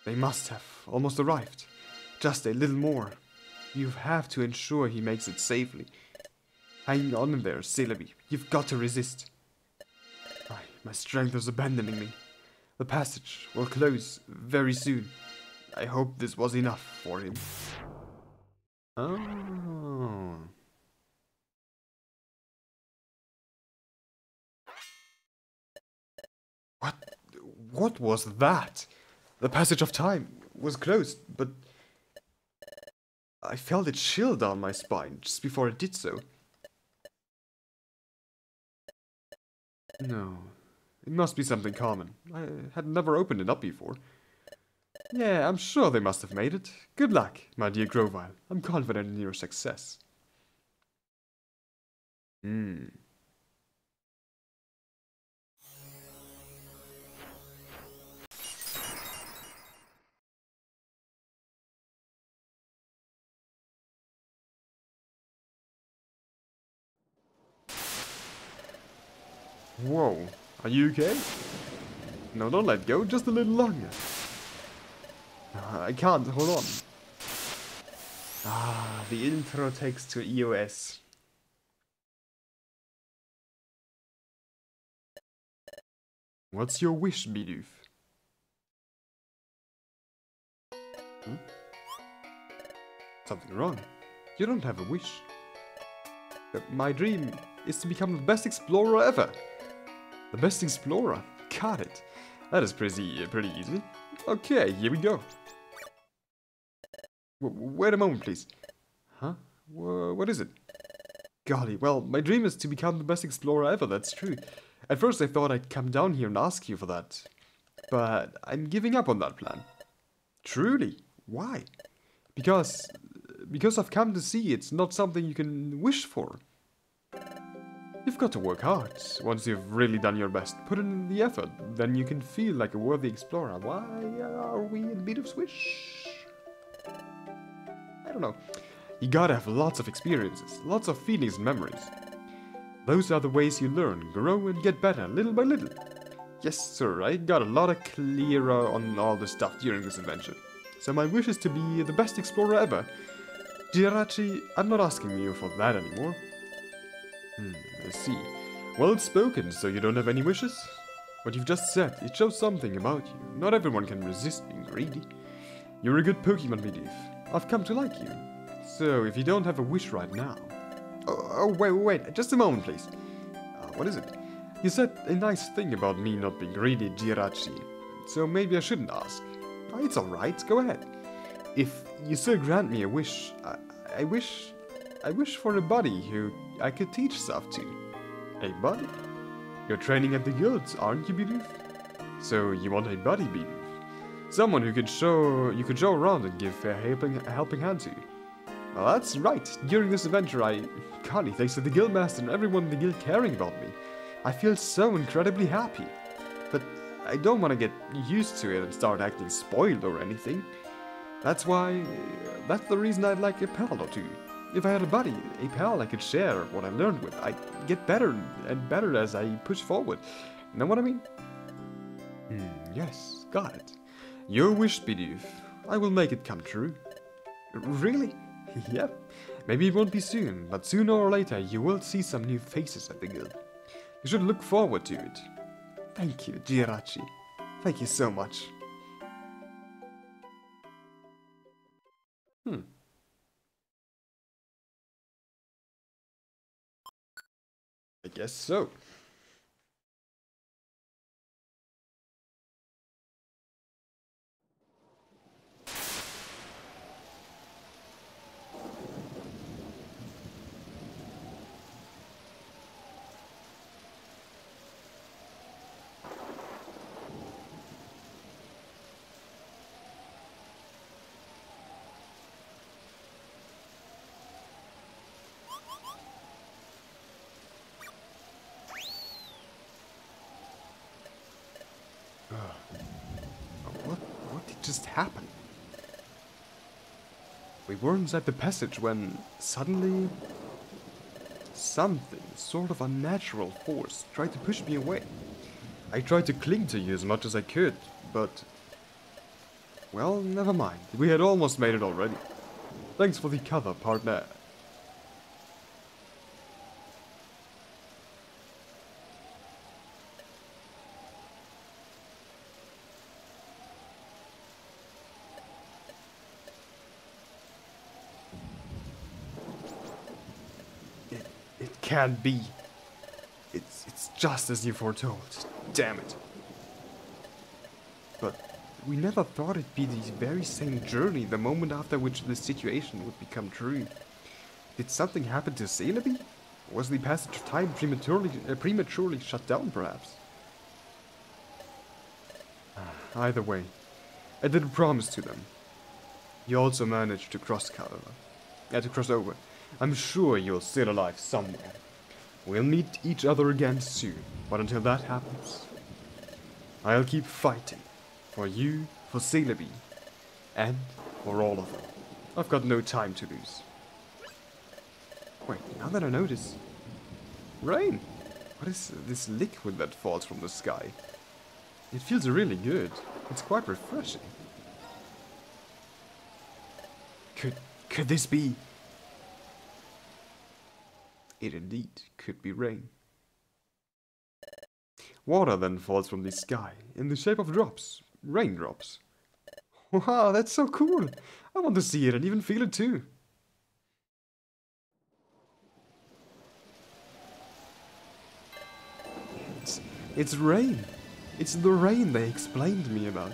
Speaker 1: They must have almost arrived. Just a little more. You have to ensure he makes it safely. Hang on in there, Celebi. You've got to resist. My strength is abandoning me. The passage will close very soon. I hope this was enough for him. Oh. What was that? The passage of time was closed, but I felt a chill down my spine just before it did so. No, it must be something common. I had never opened it up before. Yeah, I'm sure they must have made it. Good luck, my dear Grovile. I'm confident in your success. Whoa, are you okay? No, don't let go, just a little longer. I can't, hold on. The intro takes to EOS. What's your wish, Bidoof? Something wrong? You don't have a wish. My dream is to become the best explorer ever. The best explorer? Got it. That is pretty easy. Okay, here we go. Wait a moment, please. Huh? What is it? Golly, well, my dream is to become the best explorer ever, that's true. At first I thought I'd come down here and ask you for that. But I'm giving up on that plan. Truly? Why? Because because I've come to see it's not something you can wish for. You've got to work hard. Once you've really done your best, put in the effort, then you can feel like a worthy explorer. Why are we in need of Swish? I don't know. You gotta have lots of experiences, lots of feelings and memories. Those are the ways you learn, grow and get better, little by little. Yes, sir, I got a lot of clearer on all this stuff during this adventure. So my wish is to be the best explorer ever. Jirachi, I'm not asking you for that anymore. I see. Well spoken, so you don't have any wishes? What you've just said, it shows something about you. Not everyone can resist being greedy. You're a good Pokemon Bidoof. I've come to like you. So, if you don't have a wish right now... wait, just a moment, please. What is it? You said a nice thing about me not being greedy, Jirachi. So maybe I shouldn't ask. It's alright, go ahead. If you still grant me a wish, I wish for a buddy who I could teach stuff to. A buddy? You're training at the guilds, aren't you, Bidoof? So you want a buddy, Bidoof? Someone who you could show around and give a helping hand to. Well, that's right. During this adventure, golly, thanks to the guildmaster and everyone in the guild caring about me, I feel so incredibly happy. But I don't want to get used to it and start acting spoiled or anything. That's the reason I'd like a pal or two. If I had a buddy, a pal I could share what I learned with, I'd get better and better as I push forward. Know what I mean? Yes, got it. Your wish, Bidoof. I will make it come true. Really? Yep. Maybe it won't be soon, but sooner or later you will see some new faces at the guild. You should look forward to it. Thank you, Jirachi. Thank you so much. I guess so. What did just happen? We were inside the passage when suddenly something, sort of unnatural force, tried to push me away. I tried to cling to you as much as I could, but... well, never mind. We had almost made it already. Thanks for the cover, partner. It can't be. It's just as you foretold. Damn it. But we never thought it'd be the very same journey the moment after which the situation would become true. Did something happen to Celebi? Was the passage of time prematurely shut down, perhaps? Either way, I did a promise to them. You also managed to cross over. I'm sure you're still alive somewhere. We'll meet each other again soon, but until that happens, I'll keep fighting. For you, for Celebi, and for all of them. I've got no time to lose. Wait, now that I notice... rain! What is this liquid that falls from the sky? It feels really good. It's quite refreshing. Could this be... It indeed could be rain. Water then falls from the sky, in the shape of drops. Raindrops. Wow, that's so cool! I want to see it and even feel it too. It's rain. It's the rain they explained to me about.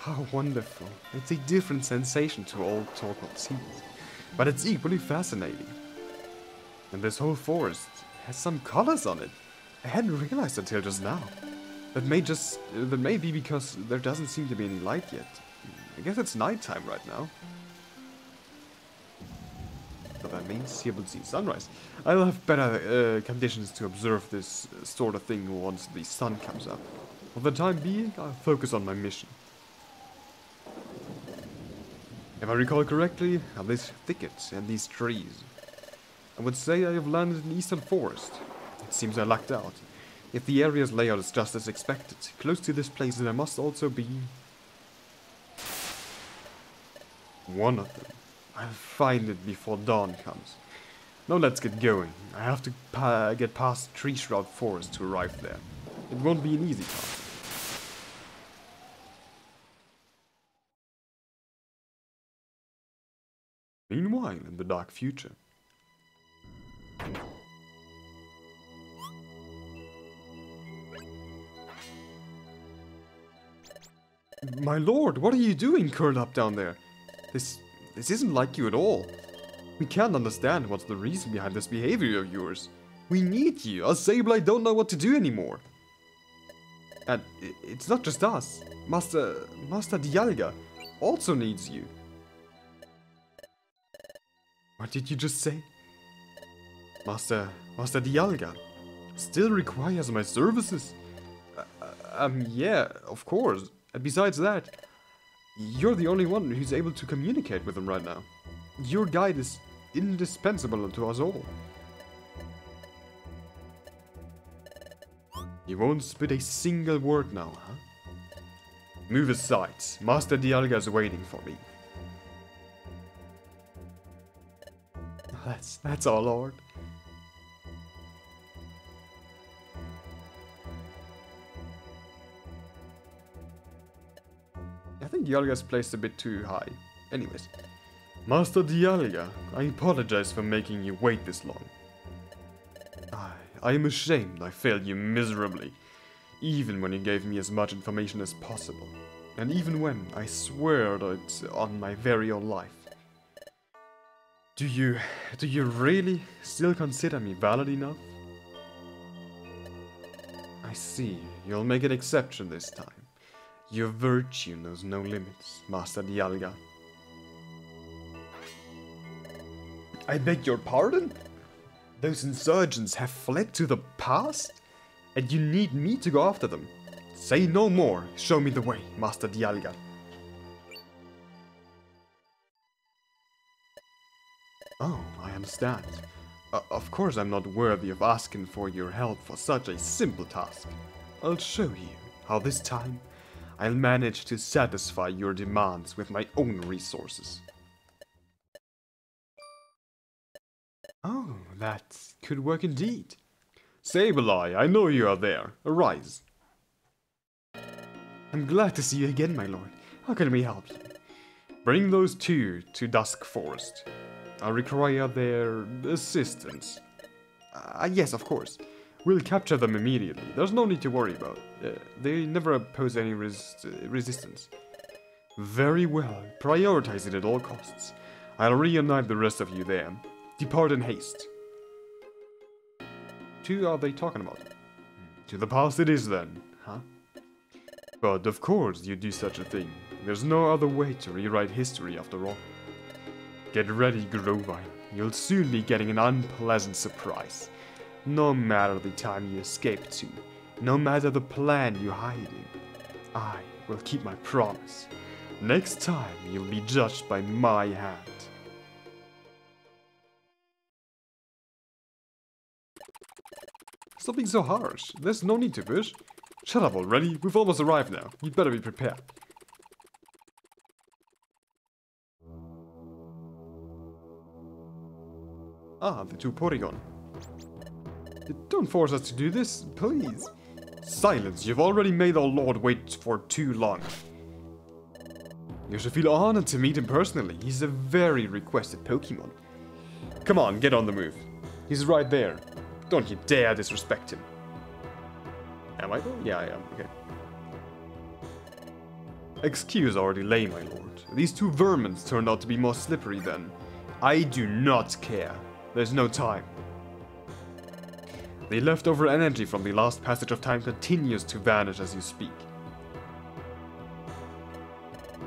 Speaker 1: How wonderful. It's a different sensation to all talk of seas, but it's equally fascinating. And this whole forest has some colors on it. I hadn't realized until just now. That may be because there doesn't seem to be any light yet. I guess it's nighttime right now. So that means he will see sunrise. I'll have better conditions to observe this sort of thing once the sun comes up. For the time being, I'll focus on my mission. If I recall correctly, these thickets and these trees. I would say I have landed in Eastern Forest. It seems I lucked out. If the area's layout is just as expected, close to this place there must also be... one of them. I'll find it before dawn comes. Now let's get going. I have to get past Tree Shroud Forest to arrive there. It won't be an easy task. Meanwhile, in the dark future. My lord, what are you doing curled up down there? This isn't like you at all. We can't understand what's the reason behind this behavior of yours. We need you. Us Sableye don't know what to do anymore. And it's not just us. Master Dialga also needs you. What did you just say? Master Dialga still requires my services? Yeah, of course. And besides that, you're the only one who's able to communicate with him right now. Your guide is indispensable to us all. You won't spit a single word now, huh? Move aside. Master Dialga is waiting for me. That's our lord. I think Dialga's placed a bit too high. Anyways. Master Dialga, I apologize for making you wait this long. I am ashamed I failed you miserably, even when you gave me as much information as possible, and even when I swear it's on my very own life. Do you really still consider me valid enough? I see, you'll make an exception this time. Your virtue knows no limits, Master Dialga. I beg your pardon? Those insurgents have fled to the past? And you need me to go after them? Say no more, show me the way, Master Dialga. Oh, I understand. Of course I'm not worthy of asking for your help for such a simple task. I'll show you how this time I'll manage to satisfy your demands with my own resources. Oh, that could work indeed. Sableye, I know you are there. Arise. I'm glad to see you again, my lord. How can we help you? Bring those two to Dusk Forest. I require their assistance. Yes, of course. We'll capture them immediately. There's no need to worry about. They never oppose any resistance. Very well. Prioritize it at all costs. I'll reunite the rest of you there. Depart in haste. Who are they talking about? To the past it is then, huh? But of course you do such a thing. There's no other way to rewrite history after all. Get ready, Grovine. You'll soon be getting an unpleasant surprise. No matter the time you escape to, no matter the plan you hide in, I will keep my promise. Next time you'll be judged by my hand. Stop being so harsh. There's no need to push. Shut up already. We've almost arrived now. You'd better be prepared. Ah, the two Porygon. Don't force us to do this, please. Silence. You've already made our lord wait for too long. You should feel honored to meet him personally. He's a very requested Pokemon. Come on, get on the move. He's right there. Don't you dare disrespect him. Am I though? Yeah, I am. Okay. Excuse our delay, my lord. These two vermins turned out to be more slippery than... I do not care. There's no time. The leftover energy from the last passage of time continues to vanish as you speak.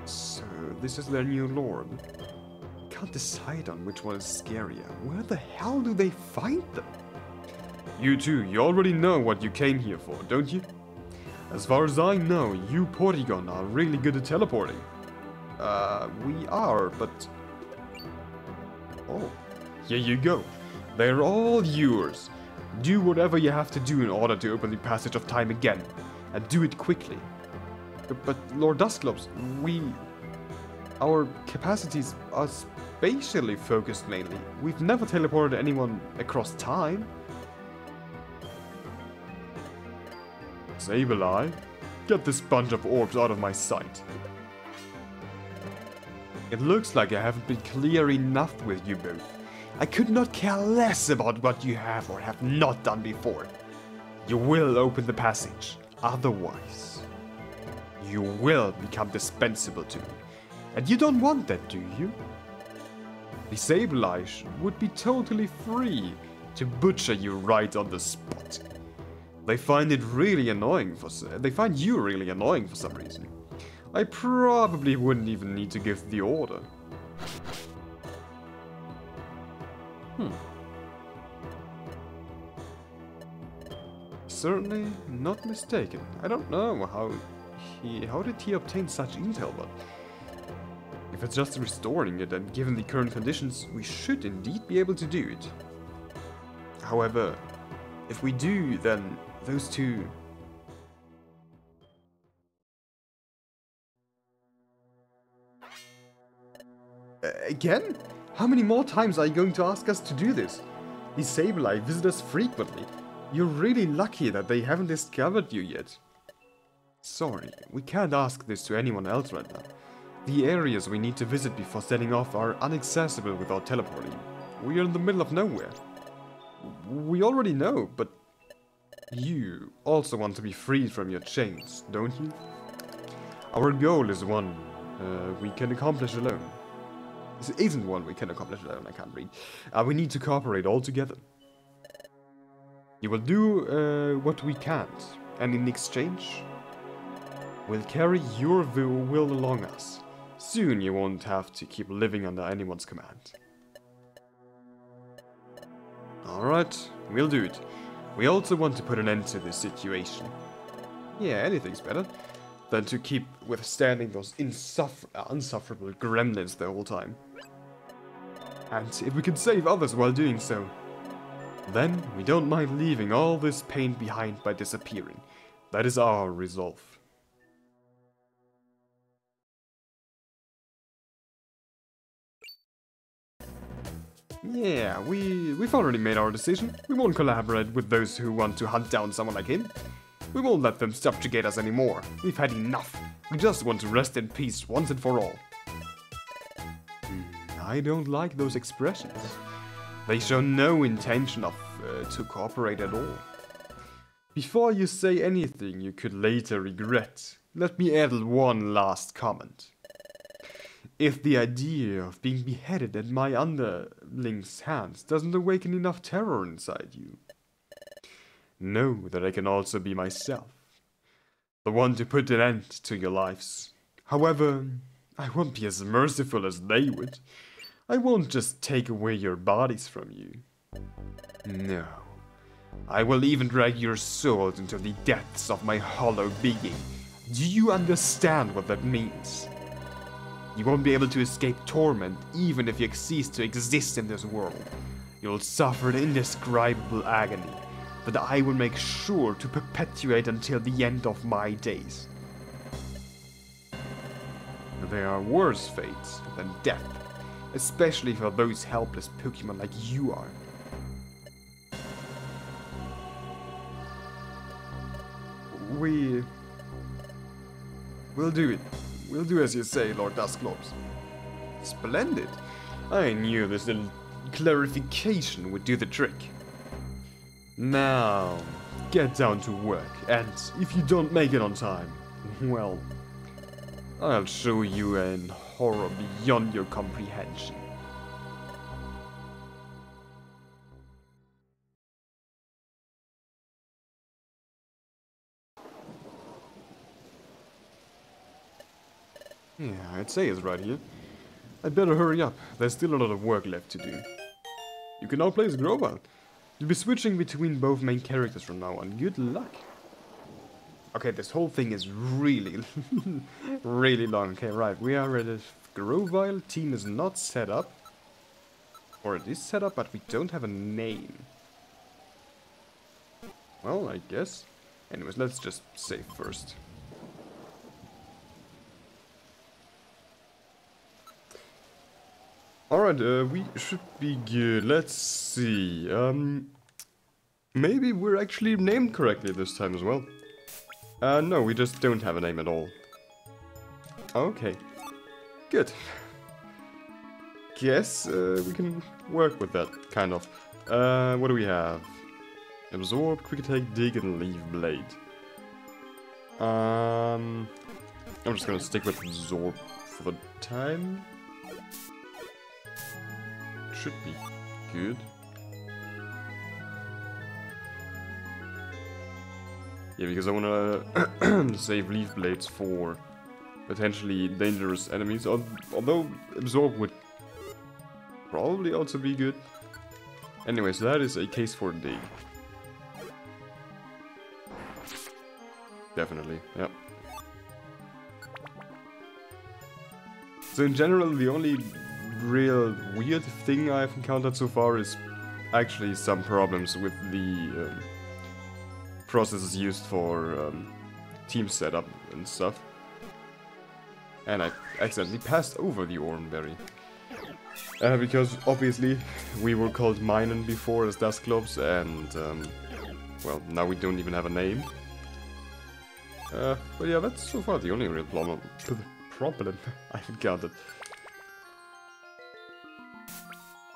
Speaker 1: So, this is their new lord. can't decide on which one is scarier. Where the hell do they find them? You too, you already know what you came here for, don't you? As far as I know, you Porygon are really good at teleporting. We are, but... Oh, here you go. They're all yours. Do whatever you have to do in order to open the passage of time again. And do it quickly. But Lord Dusclops, our capacities are spatially focused mainly. We've never teleported anyone across time. Sableye, get this bunch of orbs out of my sight. It looks like I haven't been clear enough with you both. I could not care less about what you have or have not done before. You will open the passage, otherwise you will become dispensable to me. And you don't want that, do you? The Sableye would be totally free to butcher you right on the spot. They find you really annoying for some reason. I probably wouldn't even need to give the order. Certainly not mistaken. I don't know how did he obtain such intel, but if it's just restoring it, and given the current conditions, we should indeed be able to do it. However, if we do, then those two... Again? How many more times are you going to ask us to do this? These Sableye visit us frequently. You're really lucky that they haven't discovered you yet. Sorry, we can't ask this to anyone else right now. The areas we need to visit before setting off are inaccessible without teleporting. We are in the middle of nowhere. We already know, but you also want to be freed from your chains, don't you? Our goal is one we can accomplish alone. This isn't one we can accomplish alone, I can't read. We need to cooperate all together. You will do what we can't, and in exchange, we'll carry your will along us. Soon you won't have to keep living under anyone's command. Alright, we'll do it. We also want to put an end to this situation. Yeah, anything's better than to keep withstanding those insufferable gremlins the whole time. And if we can save others while doing so, then we don't mind leaving all this pain behind by disappearing. That is our resolve. Yeah, we've already made our decision. We won't collaborate with those who want to hunt down someone like him. We won't let them subjugate us anymore. We've had enough. We just want to rest in peace once and for all. I don't like those expressions. They show no intention to cooperate at all. Before you say anything you could later regret, let me add one last comment. If the idea of being beheaded at my underling's hands doesn't awaken enough terror inside you, know that I can also be myself, the one to put an end to your lives. However, I won't be as merciful as they would. I won't just take away your bodies from you. No. I will even drag your souls into the depths of my hollow being. Do you understand what that means? You won't be able to escape torment even if you cease to exist in this world. You'll suffer an indescribable agony that I will make sure to perpetuate until the end of my days. There are worse fates than death, especially for those helpless Pokemon like you are. We'll do it. We'll do as you say, Lord Dusclops. Splendid. I knew this little clarification would do the trick. Now, get down to work, and if you don't make it on time, well, I'll show you an horror beyond your comprehension. Yeah, I'd say it's right here. I'd better hurry up. There's still a lot of work left to do. You can now play as Grover. You'll be switching between both main characters from now on. Good luck. Okay, this whole thing is really, really long. Okay, right. We are at a Grovile. Team is not set up. Or it is set up, but we don't have a name. Well, I guess. Anyways, let's just save first. Alright, we should be good. Let's see. Maybe we're actually named correctly this time as well. No, we just don't have a name at all. Okay. Good. Guess we can work with that, kind of. What do we have? Absorb, quick attack, dig, and leave blade. I'm just gonna stick with absorb for the time. Should be good. Yeah, because I wanna save leaf blades for potentially dangerous enemies. Although absorb would probably also be good. Anyways, that is a case for dig. Definitely, yeah. So in general, the only real weird thing I've encountered so far is actually some problems with the processes used for team setup and stuff. And I accidentally passed over the Oranberry. Because obviously we were called Minen before as Dustclops, and well, now we don't even have a name. But yeah, that's so far the only real problem I've encountered.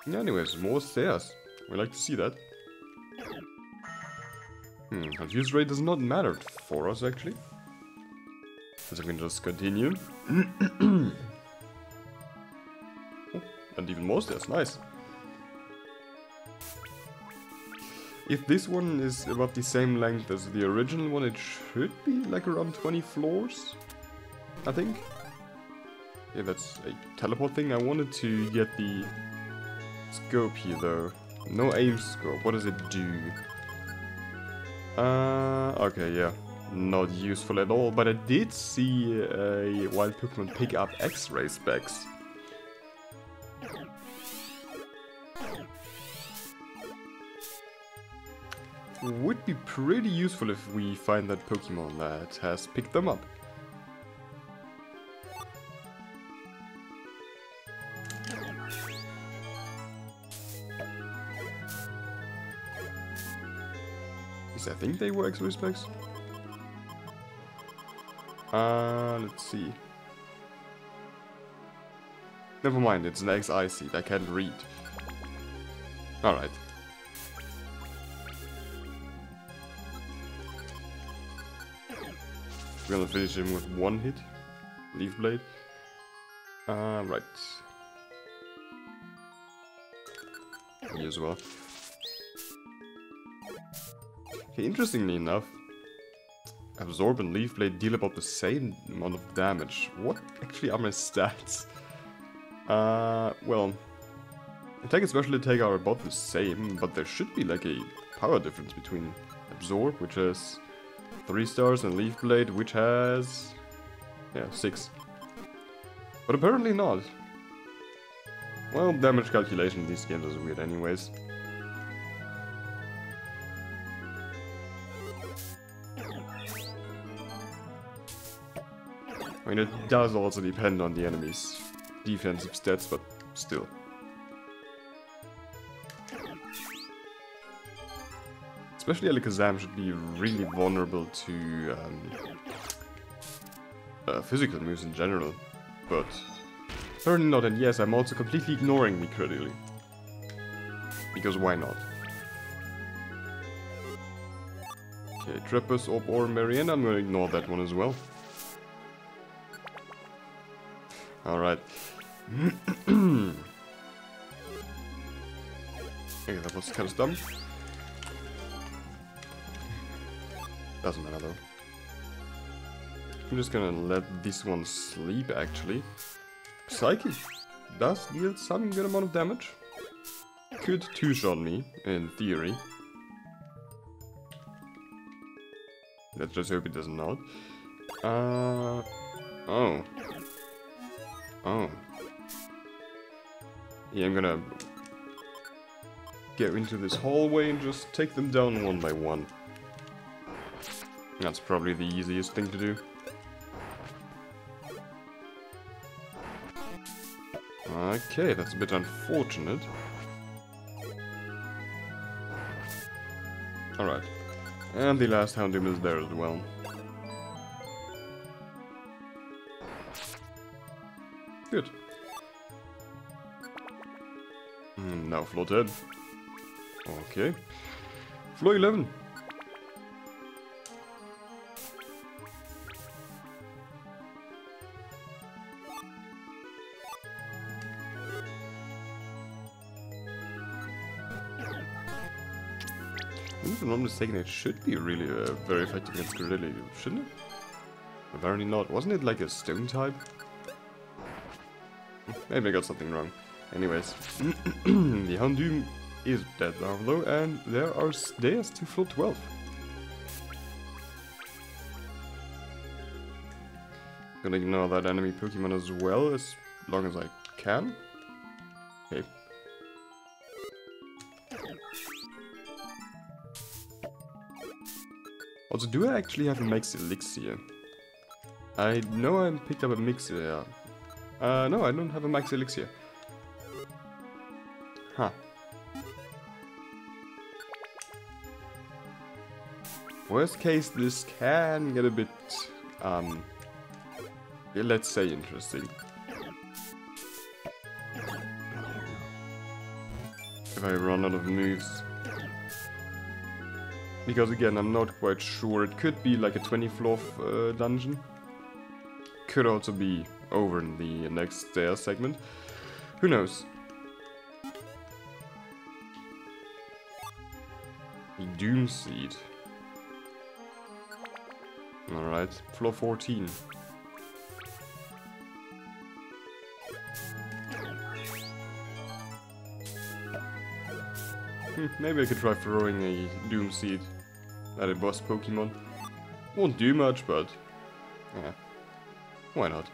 Speaker 1: Anyways, more stairs. We like to see that. Confuse rate does not matter for us, actually. So we can just continue. Oh, and even more stairs, nice. If this one is about the same length as the original one, it should be like around 20 floors, I think. Yeah, that's a teleport thing. I wanted to get the scope here though. No aim scope, what does it do? Okay, yeah. Not useful at all, but I did see a wild Pokemon pick up X-ray specs. Would be pretty useful if we find that Pokemon that has picked them up. I think they were X-ray specs. Let's see. Never mind, it's an XI seed, I can't read. Alright. We're gonna finish him with one hit. Leaf blade. Right. Me as well. Okay, interestingly enough, Absorb and Leaf Blade deal about the same amount of damage. What actually are my stats? Well, attack and special attack are about the same, but there should be like a power difference between Absorb, which has 3 stars, and Leaf Blade, which has, yeah, 6. But apparently not. Well, damage calculation in these games is weird anyways. I mean, it does also depend on the enemy's defensive stats, but still. Especially Alakazam should be really vulnerable to physical moves in general, but apparently not, and yes, I'm also completely ignoring me critically. Because why not? Okay, Treppus, Orb, Oranberry, and I'm gonna ignore that one as well. Alright. Okay, that was kind of dumb. Doesn't matter though. I'm just gonna let this one sleep actually. Psyche. does deal some good amount of damage. Could two-shot me, in theory. Let's just hope it does not. Oh. Oh. Yeah, I'm gonna go into this hallway and just take them down one by one. That's probably the easiest thing to do. Okay, that's a bit unfortunate. Alright. And the last Houndoom is there as well. Good. Now floor 10. Okay. Floor 11. If I'm not mistaken, it should be really very effective against Gorilla, shouldn't it? Apparently not. Wasn't it like a stone type? Maybe I got something wrong. Anyways, the Houndoom is dead now though, and there are stairs to floor 12. Gonna ignore that enemy Pokemon as well, as long as I can. Okay. Also, do I actually have a Max Elixir? I know I picked up a Mixer. No, I don't have a Max Elixir. Huh. Worst case, this can get a bit, yeah, let's say interesting. If I run out of moves. Because again, I'm not quite sure. It could be like a 20 floor dungeon. Could also be over in the next stair segment. Who knows? The Doom Seed. Alright, floor 14. Maybe I could try throwing a Doom Seed at a boss Pokemon. Won't do much, but yeah, why not?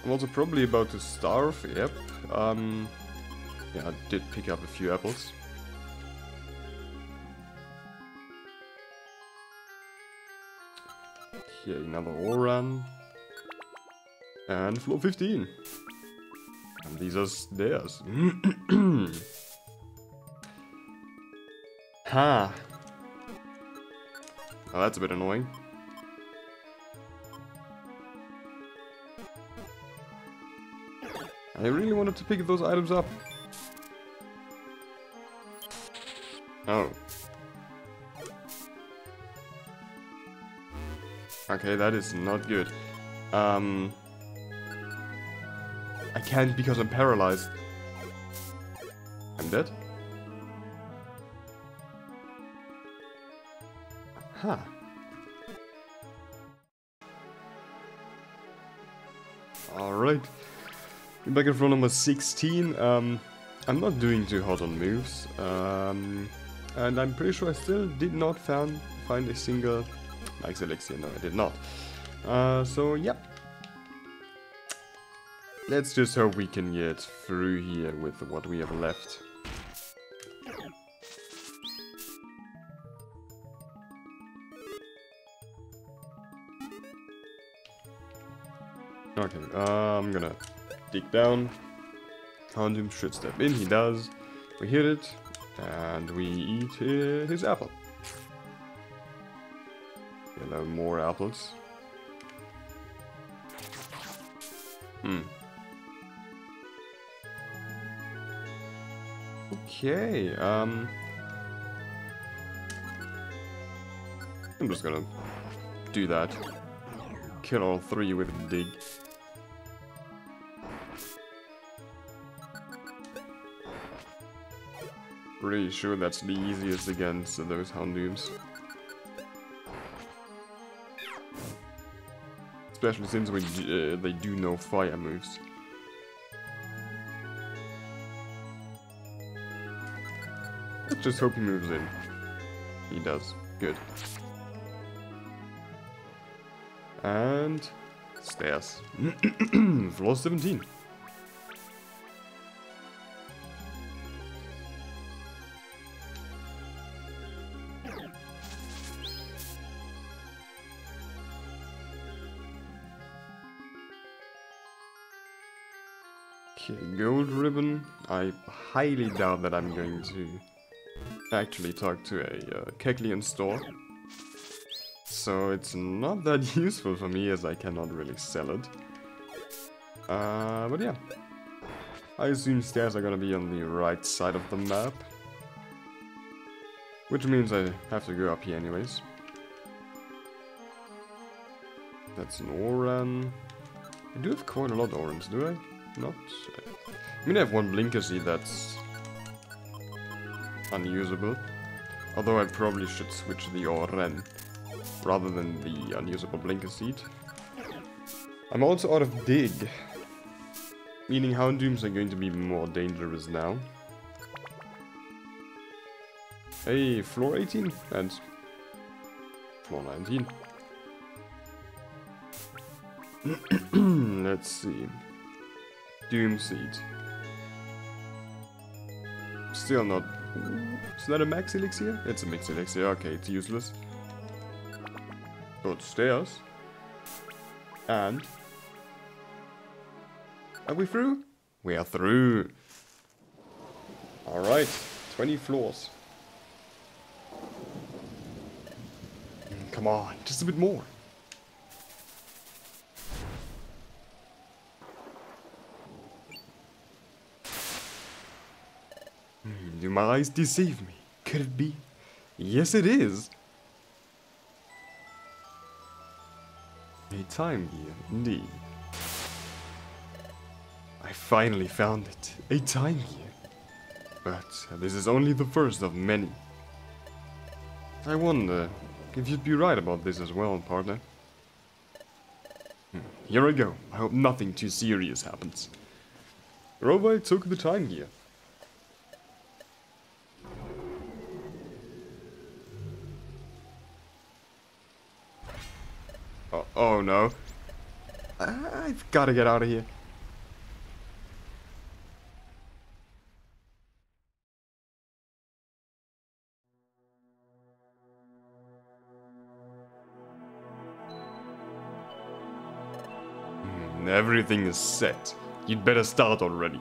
Speaker 1: I'm also probably about to starve. Yep. Yeah, I did pick up a few apples. Okay, another Oran. And floor 15. And these are stairs. Ha! Oh, that's a bit annoying. I really wanted to pick those items up. Oh. Okay, that is not good. I can't because I'm paralyzed. I'm dead? Huh. Alright. Back in floor number 16. I'm not doing too hot on moves. And I'm pretty sure I still did not find a single Max Elixir. No, I did not. So, yep. Let's just hope we can get through here with what we have left. Okay, I'm gonna dig down. Houndoom should step in, he does. We hit it, and we eat his apple. Yellow, more apples. Okay, I'm just gonna do that. Kill all three with a dig. Pretty sure that's the easiest against those Houndooms. Especially since they do know fire moves. Let's just hope he moves in. He does. Good. And... stairs. Floor 17. Okay, gold ribbon. I highly doubt that I'm going to actually talk to a Kecleon store. So it's not that useful for me as I cannot really sell it. But yeah. I assume stairs are gonna be on the right side of the map. Which means I have to go up here anyways. That's an Oran. I do have quite a lot of Orans, do I? Not. I mean, I have one blinker seed that's unusable. Although I probably should switch the Oran rather than the unusable blinker seed. I'm also out of dig, meaning Houndooms are going to be more dangerous now. Hey, floor 18 and floor 19. Let's see. Doom Seed. Still not... Is that a max elixir? It's a max elixir. Okay, it's useless. Go upstairs. And... Are we through? We are through. Alright, 20 floors. Come on, just a bit more. Do my eyes deceive me? Could it be? Yes, it is. A time gear, indeed. I finally found it. A time gear. But this is only the first of many. I wonder if you'd be right about this as well, partner. Here I go. I hope nothing too serious happens. Robo took the time gear. Oh no. I've got to get out of here. Everything is set. You'd better start already.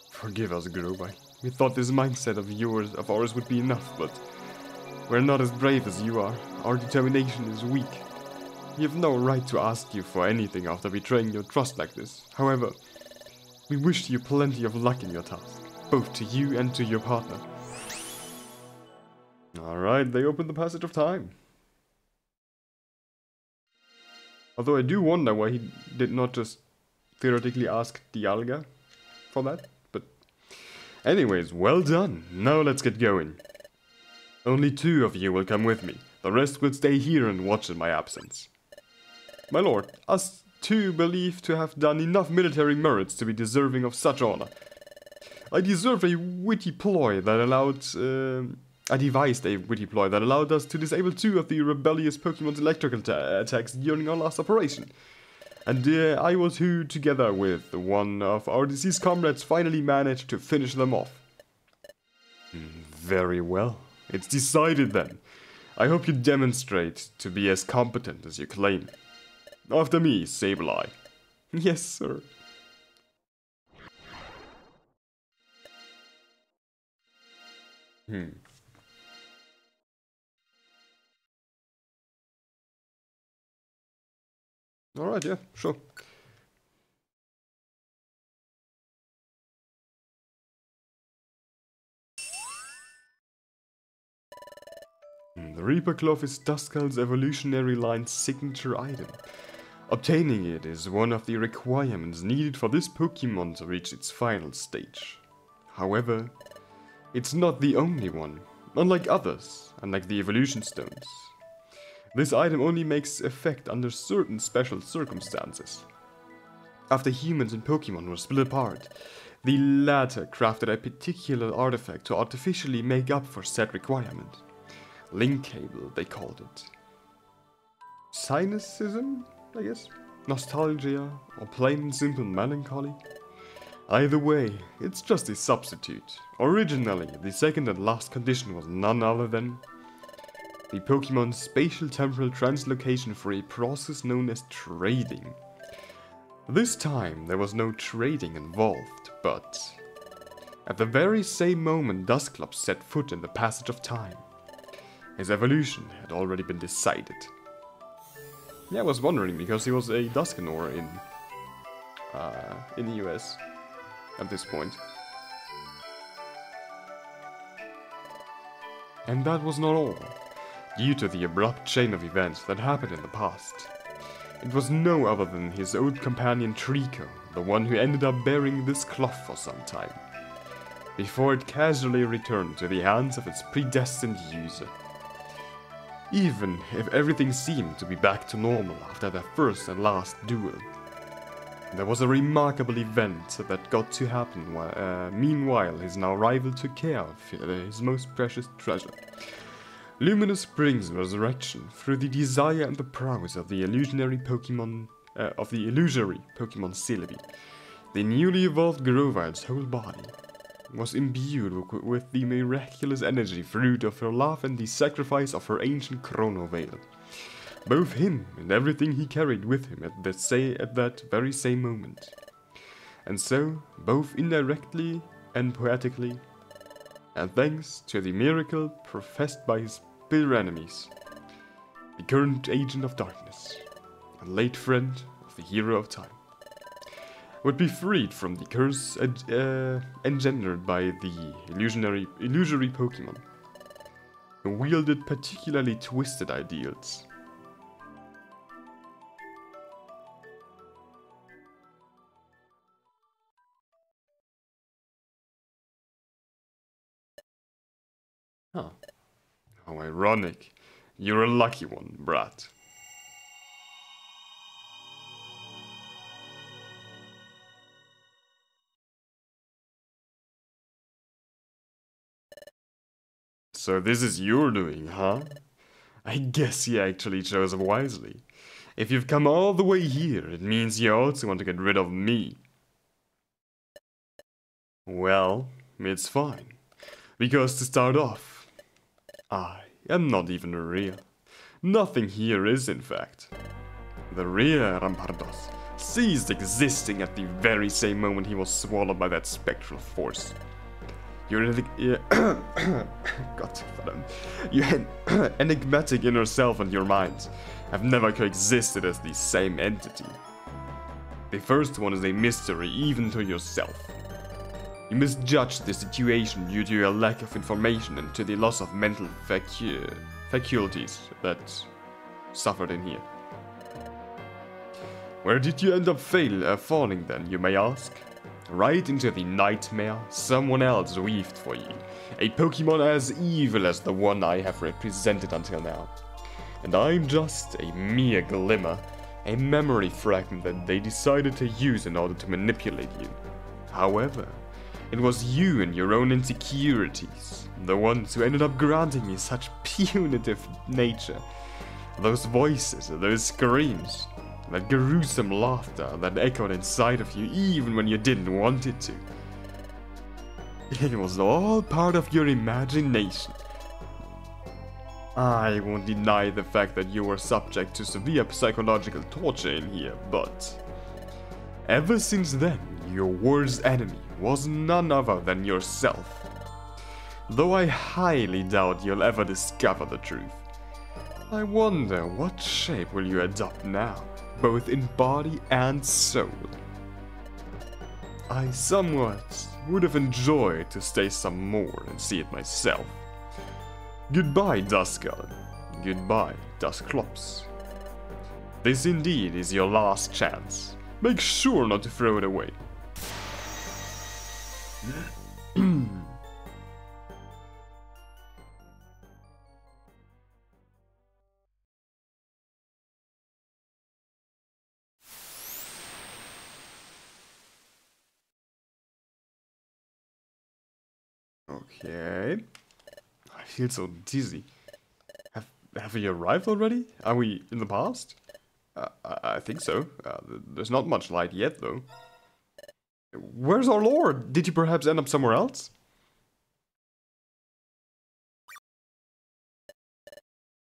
Speaker 1: Forgive us, Grobai. We thought this mindset of ours would be enough, but we're not as brave as you are. Our determination is weak. We have no right to ask you for anything after betraying your trust like this. However, we wish you plenty of luck in your task, both to you and to your partner. Alright, they opened the passage of time. Although I do wonder why he did not just theoretically ask Dialga for that, but anyways, well done. Now let's get going. Only 2 of you will come with me. The rest will stay here and watch in my absence. My lord, us 2 believe to have done enough military merits to be deserving of such honor. I devised a witty ploy that allowed us to disable 2 of the rebellious Pokemon's electrical attacks during our last operation. And I was who, together with one of our deceased comrades, finally managed to finish them off. Very well. It's decided then. I hope you demonstrate to be as competent as you claim. After me, Sableye. Yes, sir. Alright, yeah, sure. The Reaper Cloth is Duskull's evolutionary line's signature item. Obtaining it is one of the requirements needed for this Pokemon to reach its final stage. However, it's not the only one. Unlike others, and like the evolution stones, This item only makes effect under certain special circumstances. After humans and Pokemon were split apart, the latter crafted a particular artifact to artificially make up for said requirement. Link cable, they called it. Cynicism, I guess? Nostalgia, or plain and simple melancholy? Either way, it's just a substitute. Originally, the second and last condition was none other than the Pokemon's spatial temporal translocation for a process known as trading. This time, there was no trading involved, but at the very same moment Dusclops set foot in the passage of time, his evolution had already been decided. Yeah, I was wondering, because he was a Duscanore in the US at this point. And that was not all. Due to the abrupt chain of events that happened in the past, it was no other than his old companion Trico, the one who ended up bearing this cloth for some time, before it casually returned to the hands of its predestined user. Even if everything seemed to be back to normal after their first and last duel, there was a remarkable event that got to happen meanwhile his now rival took care of his most precious treasure. Luminous Spring's resurrection through the desire and the prowess of the illusory Pokemon Celebi. The newly evolved Grovile's whole body was imbued with the miraculous energy fruit of her love and the sacrifice of her ancient Chrono Veil. Both him and everything he carried with him at that very same moment. And so, both indirectly and poetically, and thanks to the miracle professed by his bitter enemies, the current agent of darkness, and late friend of the hero of time, would be freed from the curse engendered by the illusory Pokemon, who wielded particularly twisted ideals. Huh. How ironic. You're a lucky one, brat. So this is your doing, huh? I guess you actually chose wisely. If you've come all the way here, it means you also want to get rid of me. Well, it's fine. Because to start off, I am not even real. Nothing here is, in fact. The real Rampardos ceased existing at the very same moment he was swallowed by that spectral force. Your enigmatic inner self and your mind have never coexisted as the same entity. The first one is a mystery even to yourself. You misjudged the situation due to your lack of information and to the loss of mental faculties that suffered in here. Where did you end up falling then, you may ask? Right into the nightmare someone else weaved for you. A Pokemon as evil as the one I have represented until now. And I'm just a mere glimmer, a memory fragment that they decided to use in order to manipulate you. However, it was you and your own insecurities, the ones who ended up granting me such punitive nature. Those voices, those screams, that gruesome laughter that echoed inside of you even when you didn't want it to. It was all part of your imagination. I won't deny the fact that you were subject to severe psychological torture in here, but ever since then, your worst enemy was none other than yourself. Though I highly doubt you'll ever discover the truth. I wonder what shape will you adopt now, both in body and soul. I somewhat would have enjoyed to stay some more and see it myself. Goodbye, Duskull. Goodbye, Dusclops. This indeed is your last chance. Make sure not to throw it away. Okay. I feel so dizzy. Have we arrived already? Are we in the past? I think so. There's not much light yet, though. Where's our lord? Did you perhaps end up somewhere else?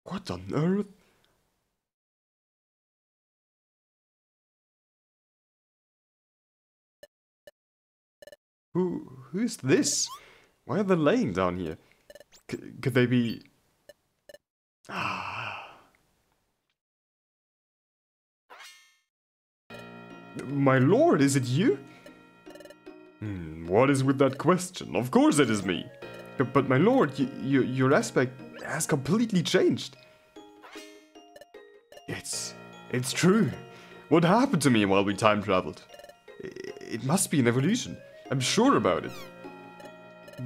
Speaker 1: What on earth? Who is this? Why are they laying down here? Could they be... My lord, is it you? What is with that question? Of course it is me. But my lord, your aspect has completely changed. It's true. What happened to me while we time traveled? It must be an evolution. I'm sure about it.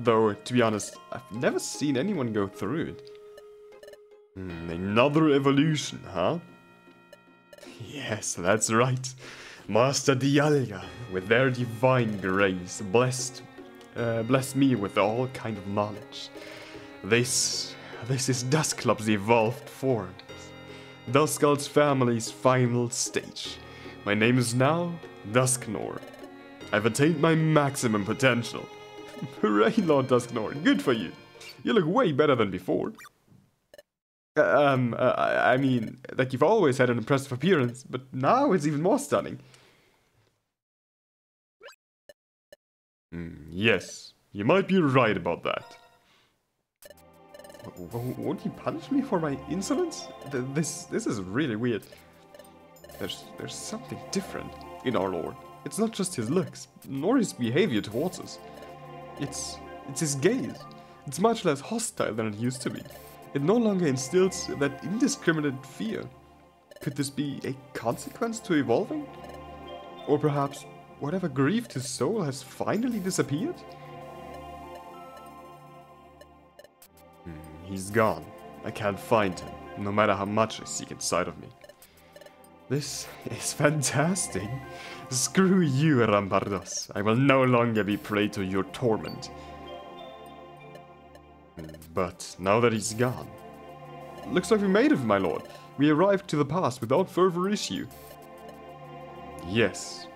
Speaker 1: Though, to be honest, I've never seen anyone go through it. Another evolution, huh? Yes, that's right. Master Dialga, with their divine grace, blessed me with all kind of knowledge. This is Dusclops' evolved forms. Duscal's family's final stage. My name is now Dusknor. I've attained my maximum potential. Hooray, Lord Dusknor, good for you. You look way better than before. I mean, that you've always had an impressive appearance, but now it's even more stunning. Yes, you might be right about that. Won't he punish me for my insolence? This is really weird. There's something different in our lord. It's not just his looks, nor his behavior towards us. It's his gaze. It's much less hostile than it used to be. It no longer instills that indiscriminate fear. Could this be a consequence to evolving? Or perhaps whatever grieved his soul has finally disappeared? He's gone. I can't find him, no matter how much I seek inside of me. This is fantastic. Screw you, Rampardos. I will no longer be prey to your torment. But now that he's gone... Looks like we made it, my lord. We arrived to the past without further issue. Yes.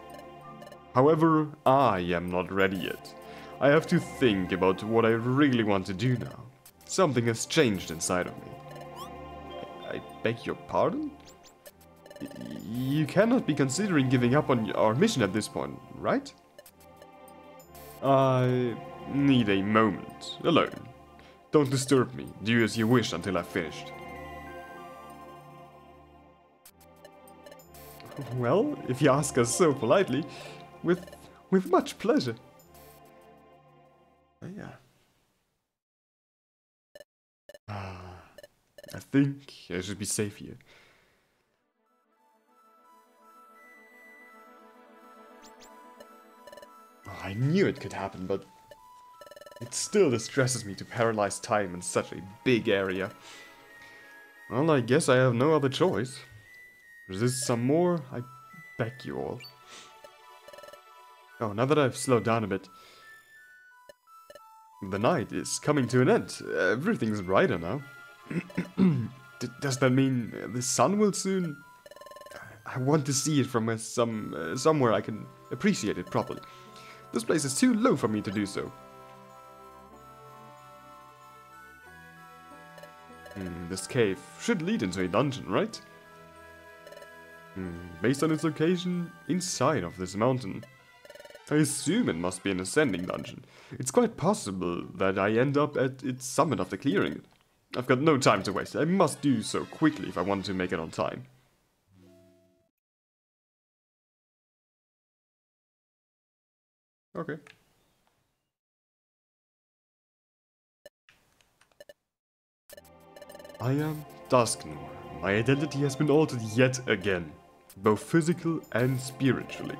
Speaker 1: However, I am not ready yet. I have to think about what I really want to do now. Something has changed inside of me. I beg your pardon? You cannot be considering giving up on our mission at this point, right? I need a moment, alone. Don't disturb me, do as you wish until I've finished. Well, if you ask us so politely, with much pleasure. Yeah. I think I should be safe here. I knew it could happen, but it still distresses me to paralyze time in such a big area. Well, I guess I have no other choice. Resist some more, I beg you all. Oh, now that I've slowed down a bit. The night is coming to an end. Everything's brighter now. Does that mean the sun will soon... I want to see it from somewhere I can appreciate it properly. This place is too low for me to do so. This cave should lead into a dungeon, right? Based on its location inside of this mountain. I assume it must be an ascending dungeon. It's quite possible that I end up at its summit after clearing it. I've got no time to waste. I must do so quickly if I want to make it on time. Okay. I am Dusknor. My identity has been altered yet again, both physical and spiritually.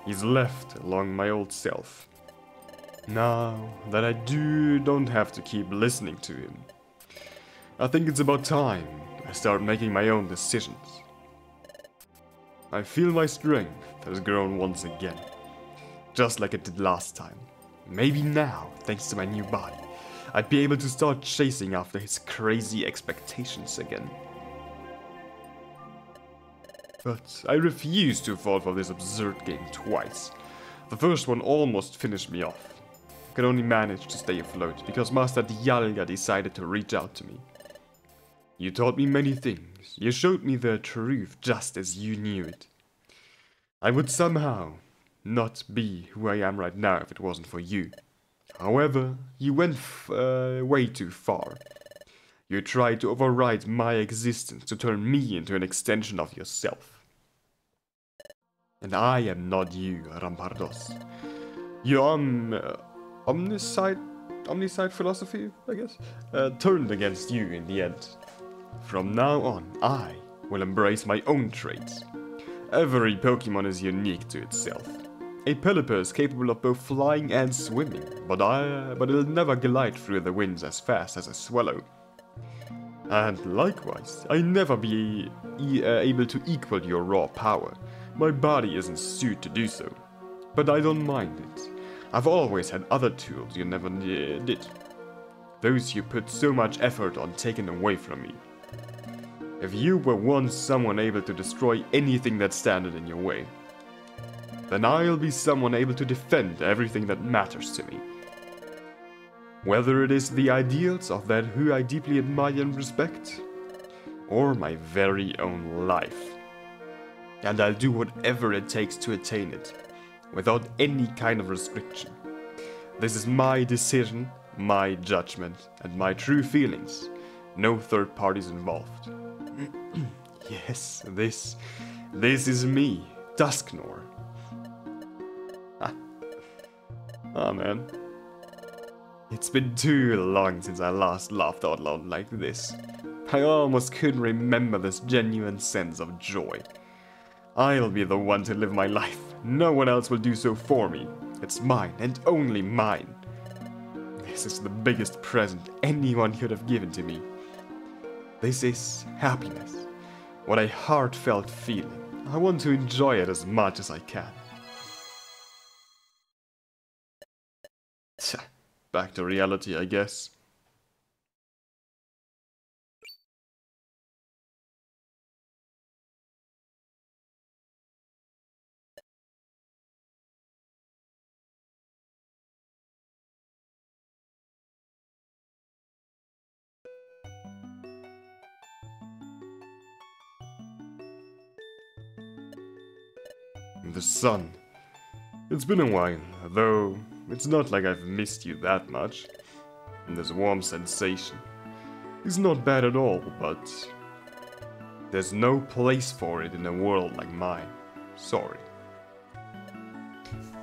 Speaker 1: He's left along my old self. Now that I don't have to keep listening to him, I think it's about time I start making my own decisions. I feel my strength has grown once again, just like it did last time. Maybe now, thanks to my new body, I'd be able to start chasing after his crazy expectations again. But I refuse to fall for this absurd game twice. The first one almost finished me off. I could only manage to stay afloat because Master Dialga decided to reach out to me. You taught me many things. You showed me the truth just as you knew it. I would somehow not be who I am right now if it wasn't for you. However, you went way too far. You tried to override my existence to turn me into an extension of yourself. And I am not you, Rampardos. Your omniscient philosophy, I guess, turned against you in the end. From now on, I will embrace my own traits. Every Pokemon is unique to itself. A Pelipper is capable of both flying and swimming, but it'll never glide through the winds as fast as a Swallow. And likewise, I'll never be able to equal your raw power. My body isn't suited to do so. But I don't mind it. I've always had other tools you never did. Those you put so much effort on taken away from me. If you were once someone able to destroy anything that standed in your way, then I'll be someone able to defend everything that matters to me. Whether it is the ideals of that who I deeply admire and respect, or my very own life. And I'll do whatever it takes to attain it, without any kind of restriction. This is my decision, my judgment, and my true feelings. No third parties involved. Yes, this is me, Dusknor. Ah man. It's been too long since I last laughed out loud like this. I almost couldn't remember this genuine sense of joy. I'll be the one to live my life. No one else will do so for me. It's mine and only mine. This is the biggest present anyone could have given to me. This is happiness. What a heartfelt feeling. I want to enjoy it as much as I can. Back to reality, I guess. The sun. It's been a while, though it's not like I've missed you that much. And this warm sensation is not bad at all, but there's no place for it in a world like mine. Sorry.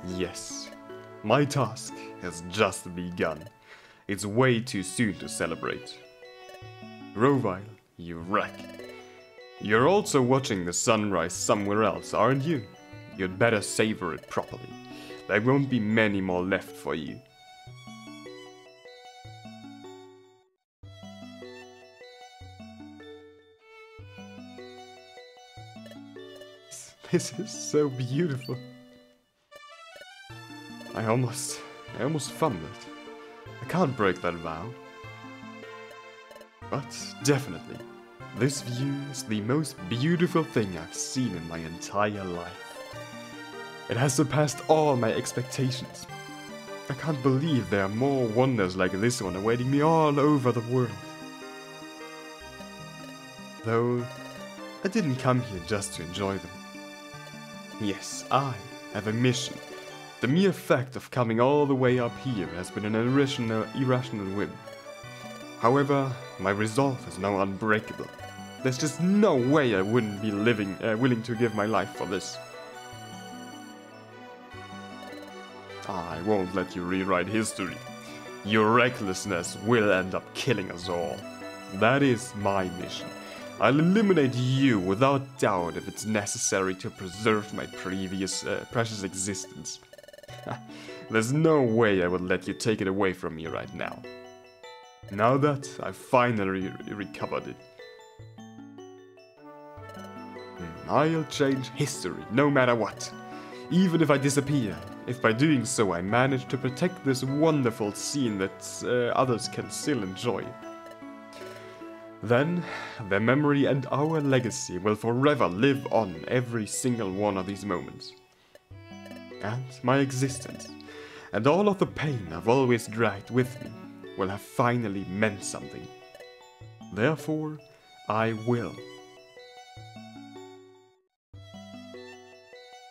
Speaker 1: Yes, my task has just begun. It's way too soon to celebrate. Rovile, you wreck. You're also watching the sunrise somewhere else, aren't you? You'd better savor it properly. There won't be many more left for you. This is so beautiful. I almost fumbled. I can't break that vow. But definitely, this view is the most beautiful thing I've seen in my entire life. It has surpassed all my expectations. I can't believe there are more wonders like this one awaiting me all over the world. Though, I didn't come here just to enjoy them. Yes, I have a mission. The mere fact of coming all the way up here has been an irrational whim. However, my resolve is now unbreakable. There's just no way I wouldn't be willing to give my life for this. I won't let you rewrite history. Your recklessness will end up killing us all. That is my mission. I'll eliminate you without doubt if it's necessary to preserve my previous precious existence. There's no way I would let you take it away from me right now. Now that I've finally recovered it. I'll change history, no matter what. Even if I disappear, if by doing so I manage to protect this wonderful scene that others can still enjoy. Then, their memory and our legacy will forever live on every single one of these moments. And my existence, and all of the pain I've always dragged with me, will have finally meant something. Therefore, I will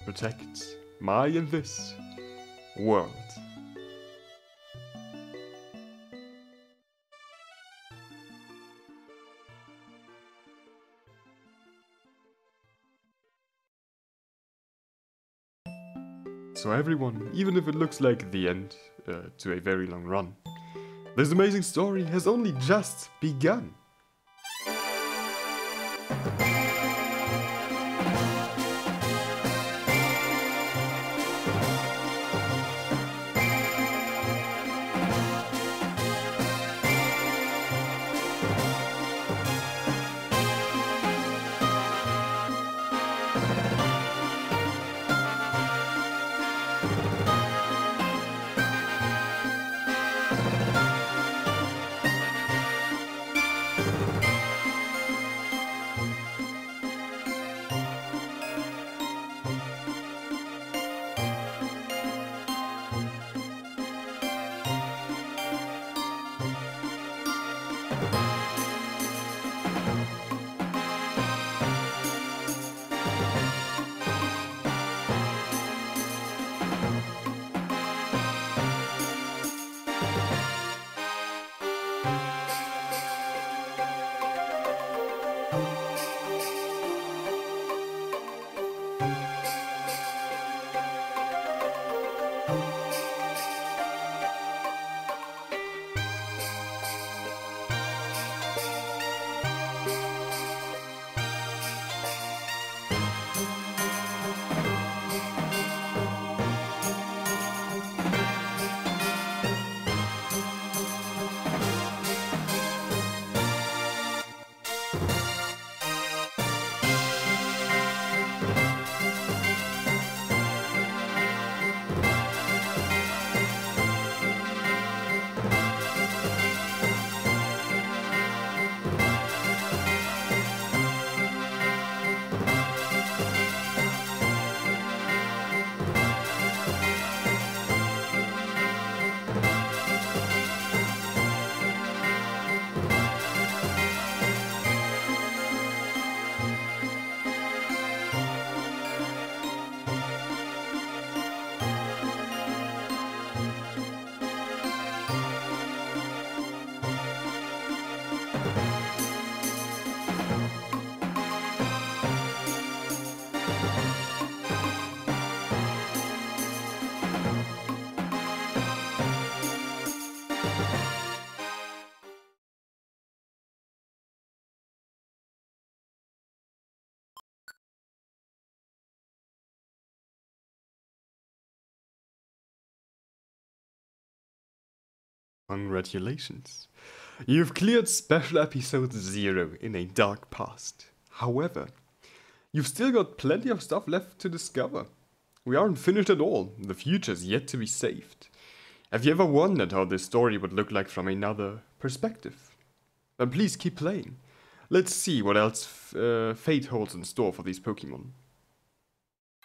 Speaker 1: protect my and this world. So everyone, even if it looks like the end to a very long run, this amazing story has only just begun. Congratulations. You've cleared Special Episode 0 in a dark past. However, you've still got plenty of stuff left to discover. We aren't finished at all. The future's yet to be saved. Have you ever wondered how this story would look like from another perspective? Then please keep playing. Let's see what else fate holds in store for these Pokemon.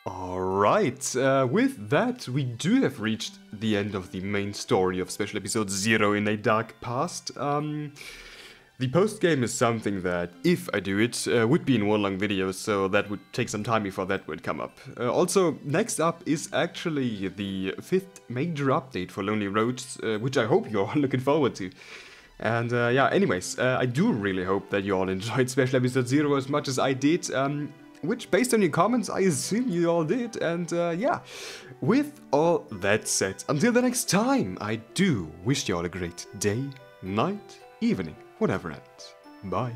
Speaker 1: Alright, with that, we do have reached the end of the main story of Special Episode 0 in a dark past. The post-game is something that, if I do it, would be in one long video, so that would take some time before that would come up. Also, next up is actually the 5th major update for Lonely Roads, which I hope you're all looking forward to. And yeah, anyways, I do really hope that you all enjoyed Special Episode 0 as much as I did. Which, based on your comments, I assume you all did, and yeah. With all that said, until the next time, I do wish you all a great day, night, evening, whatever else. Bye.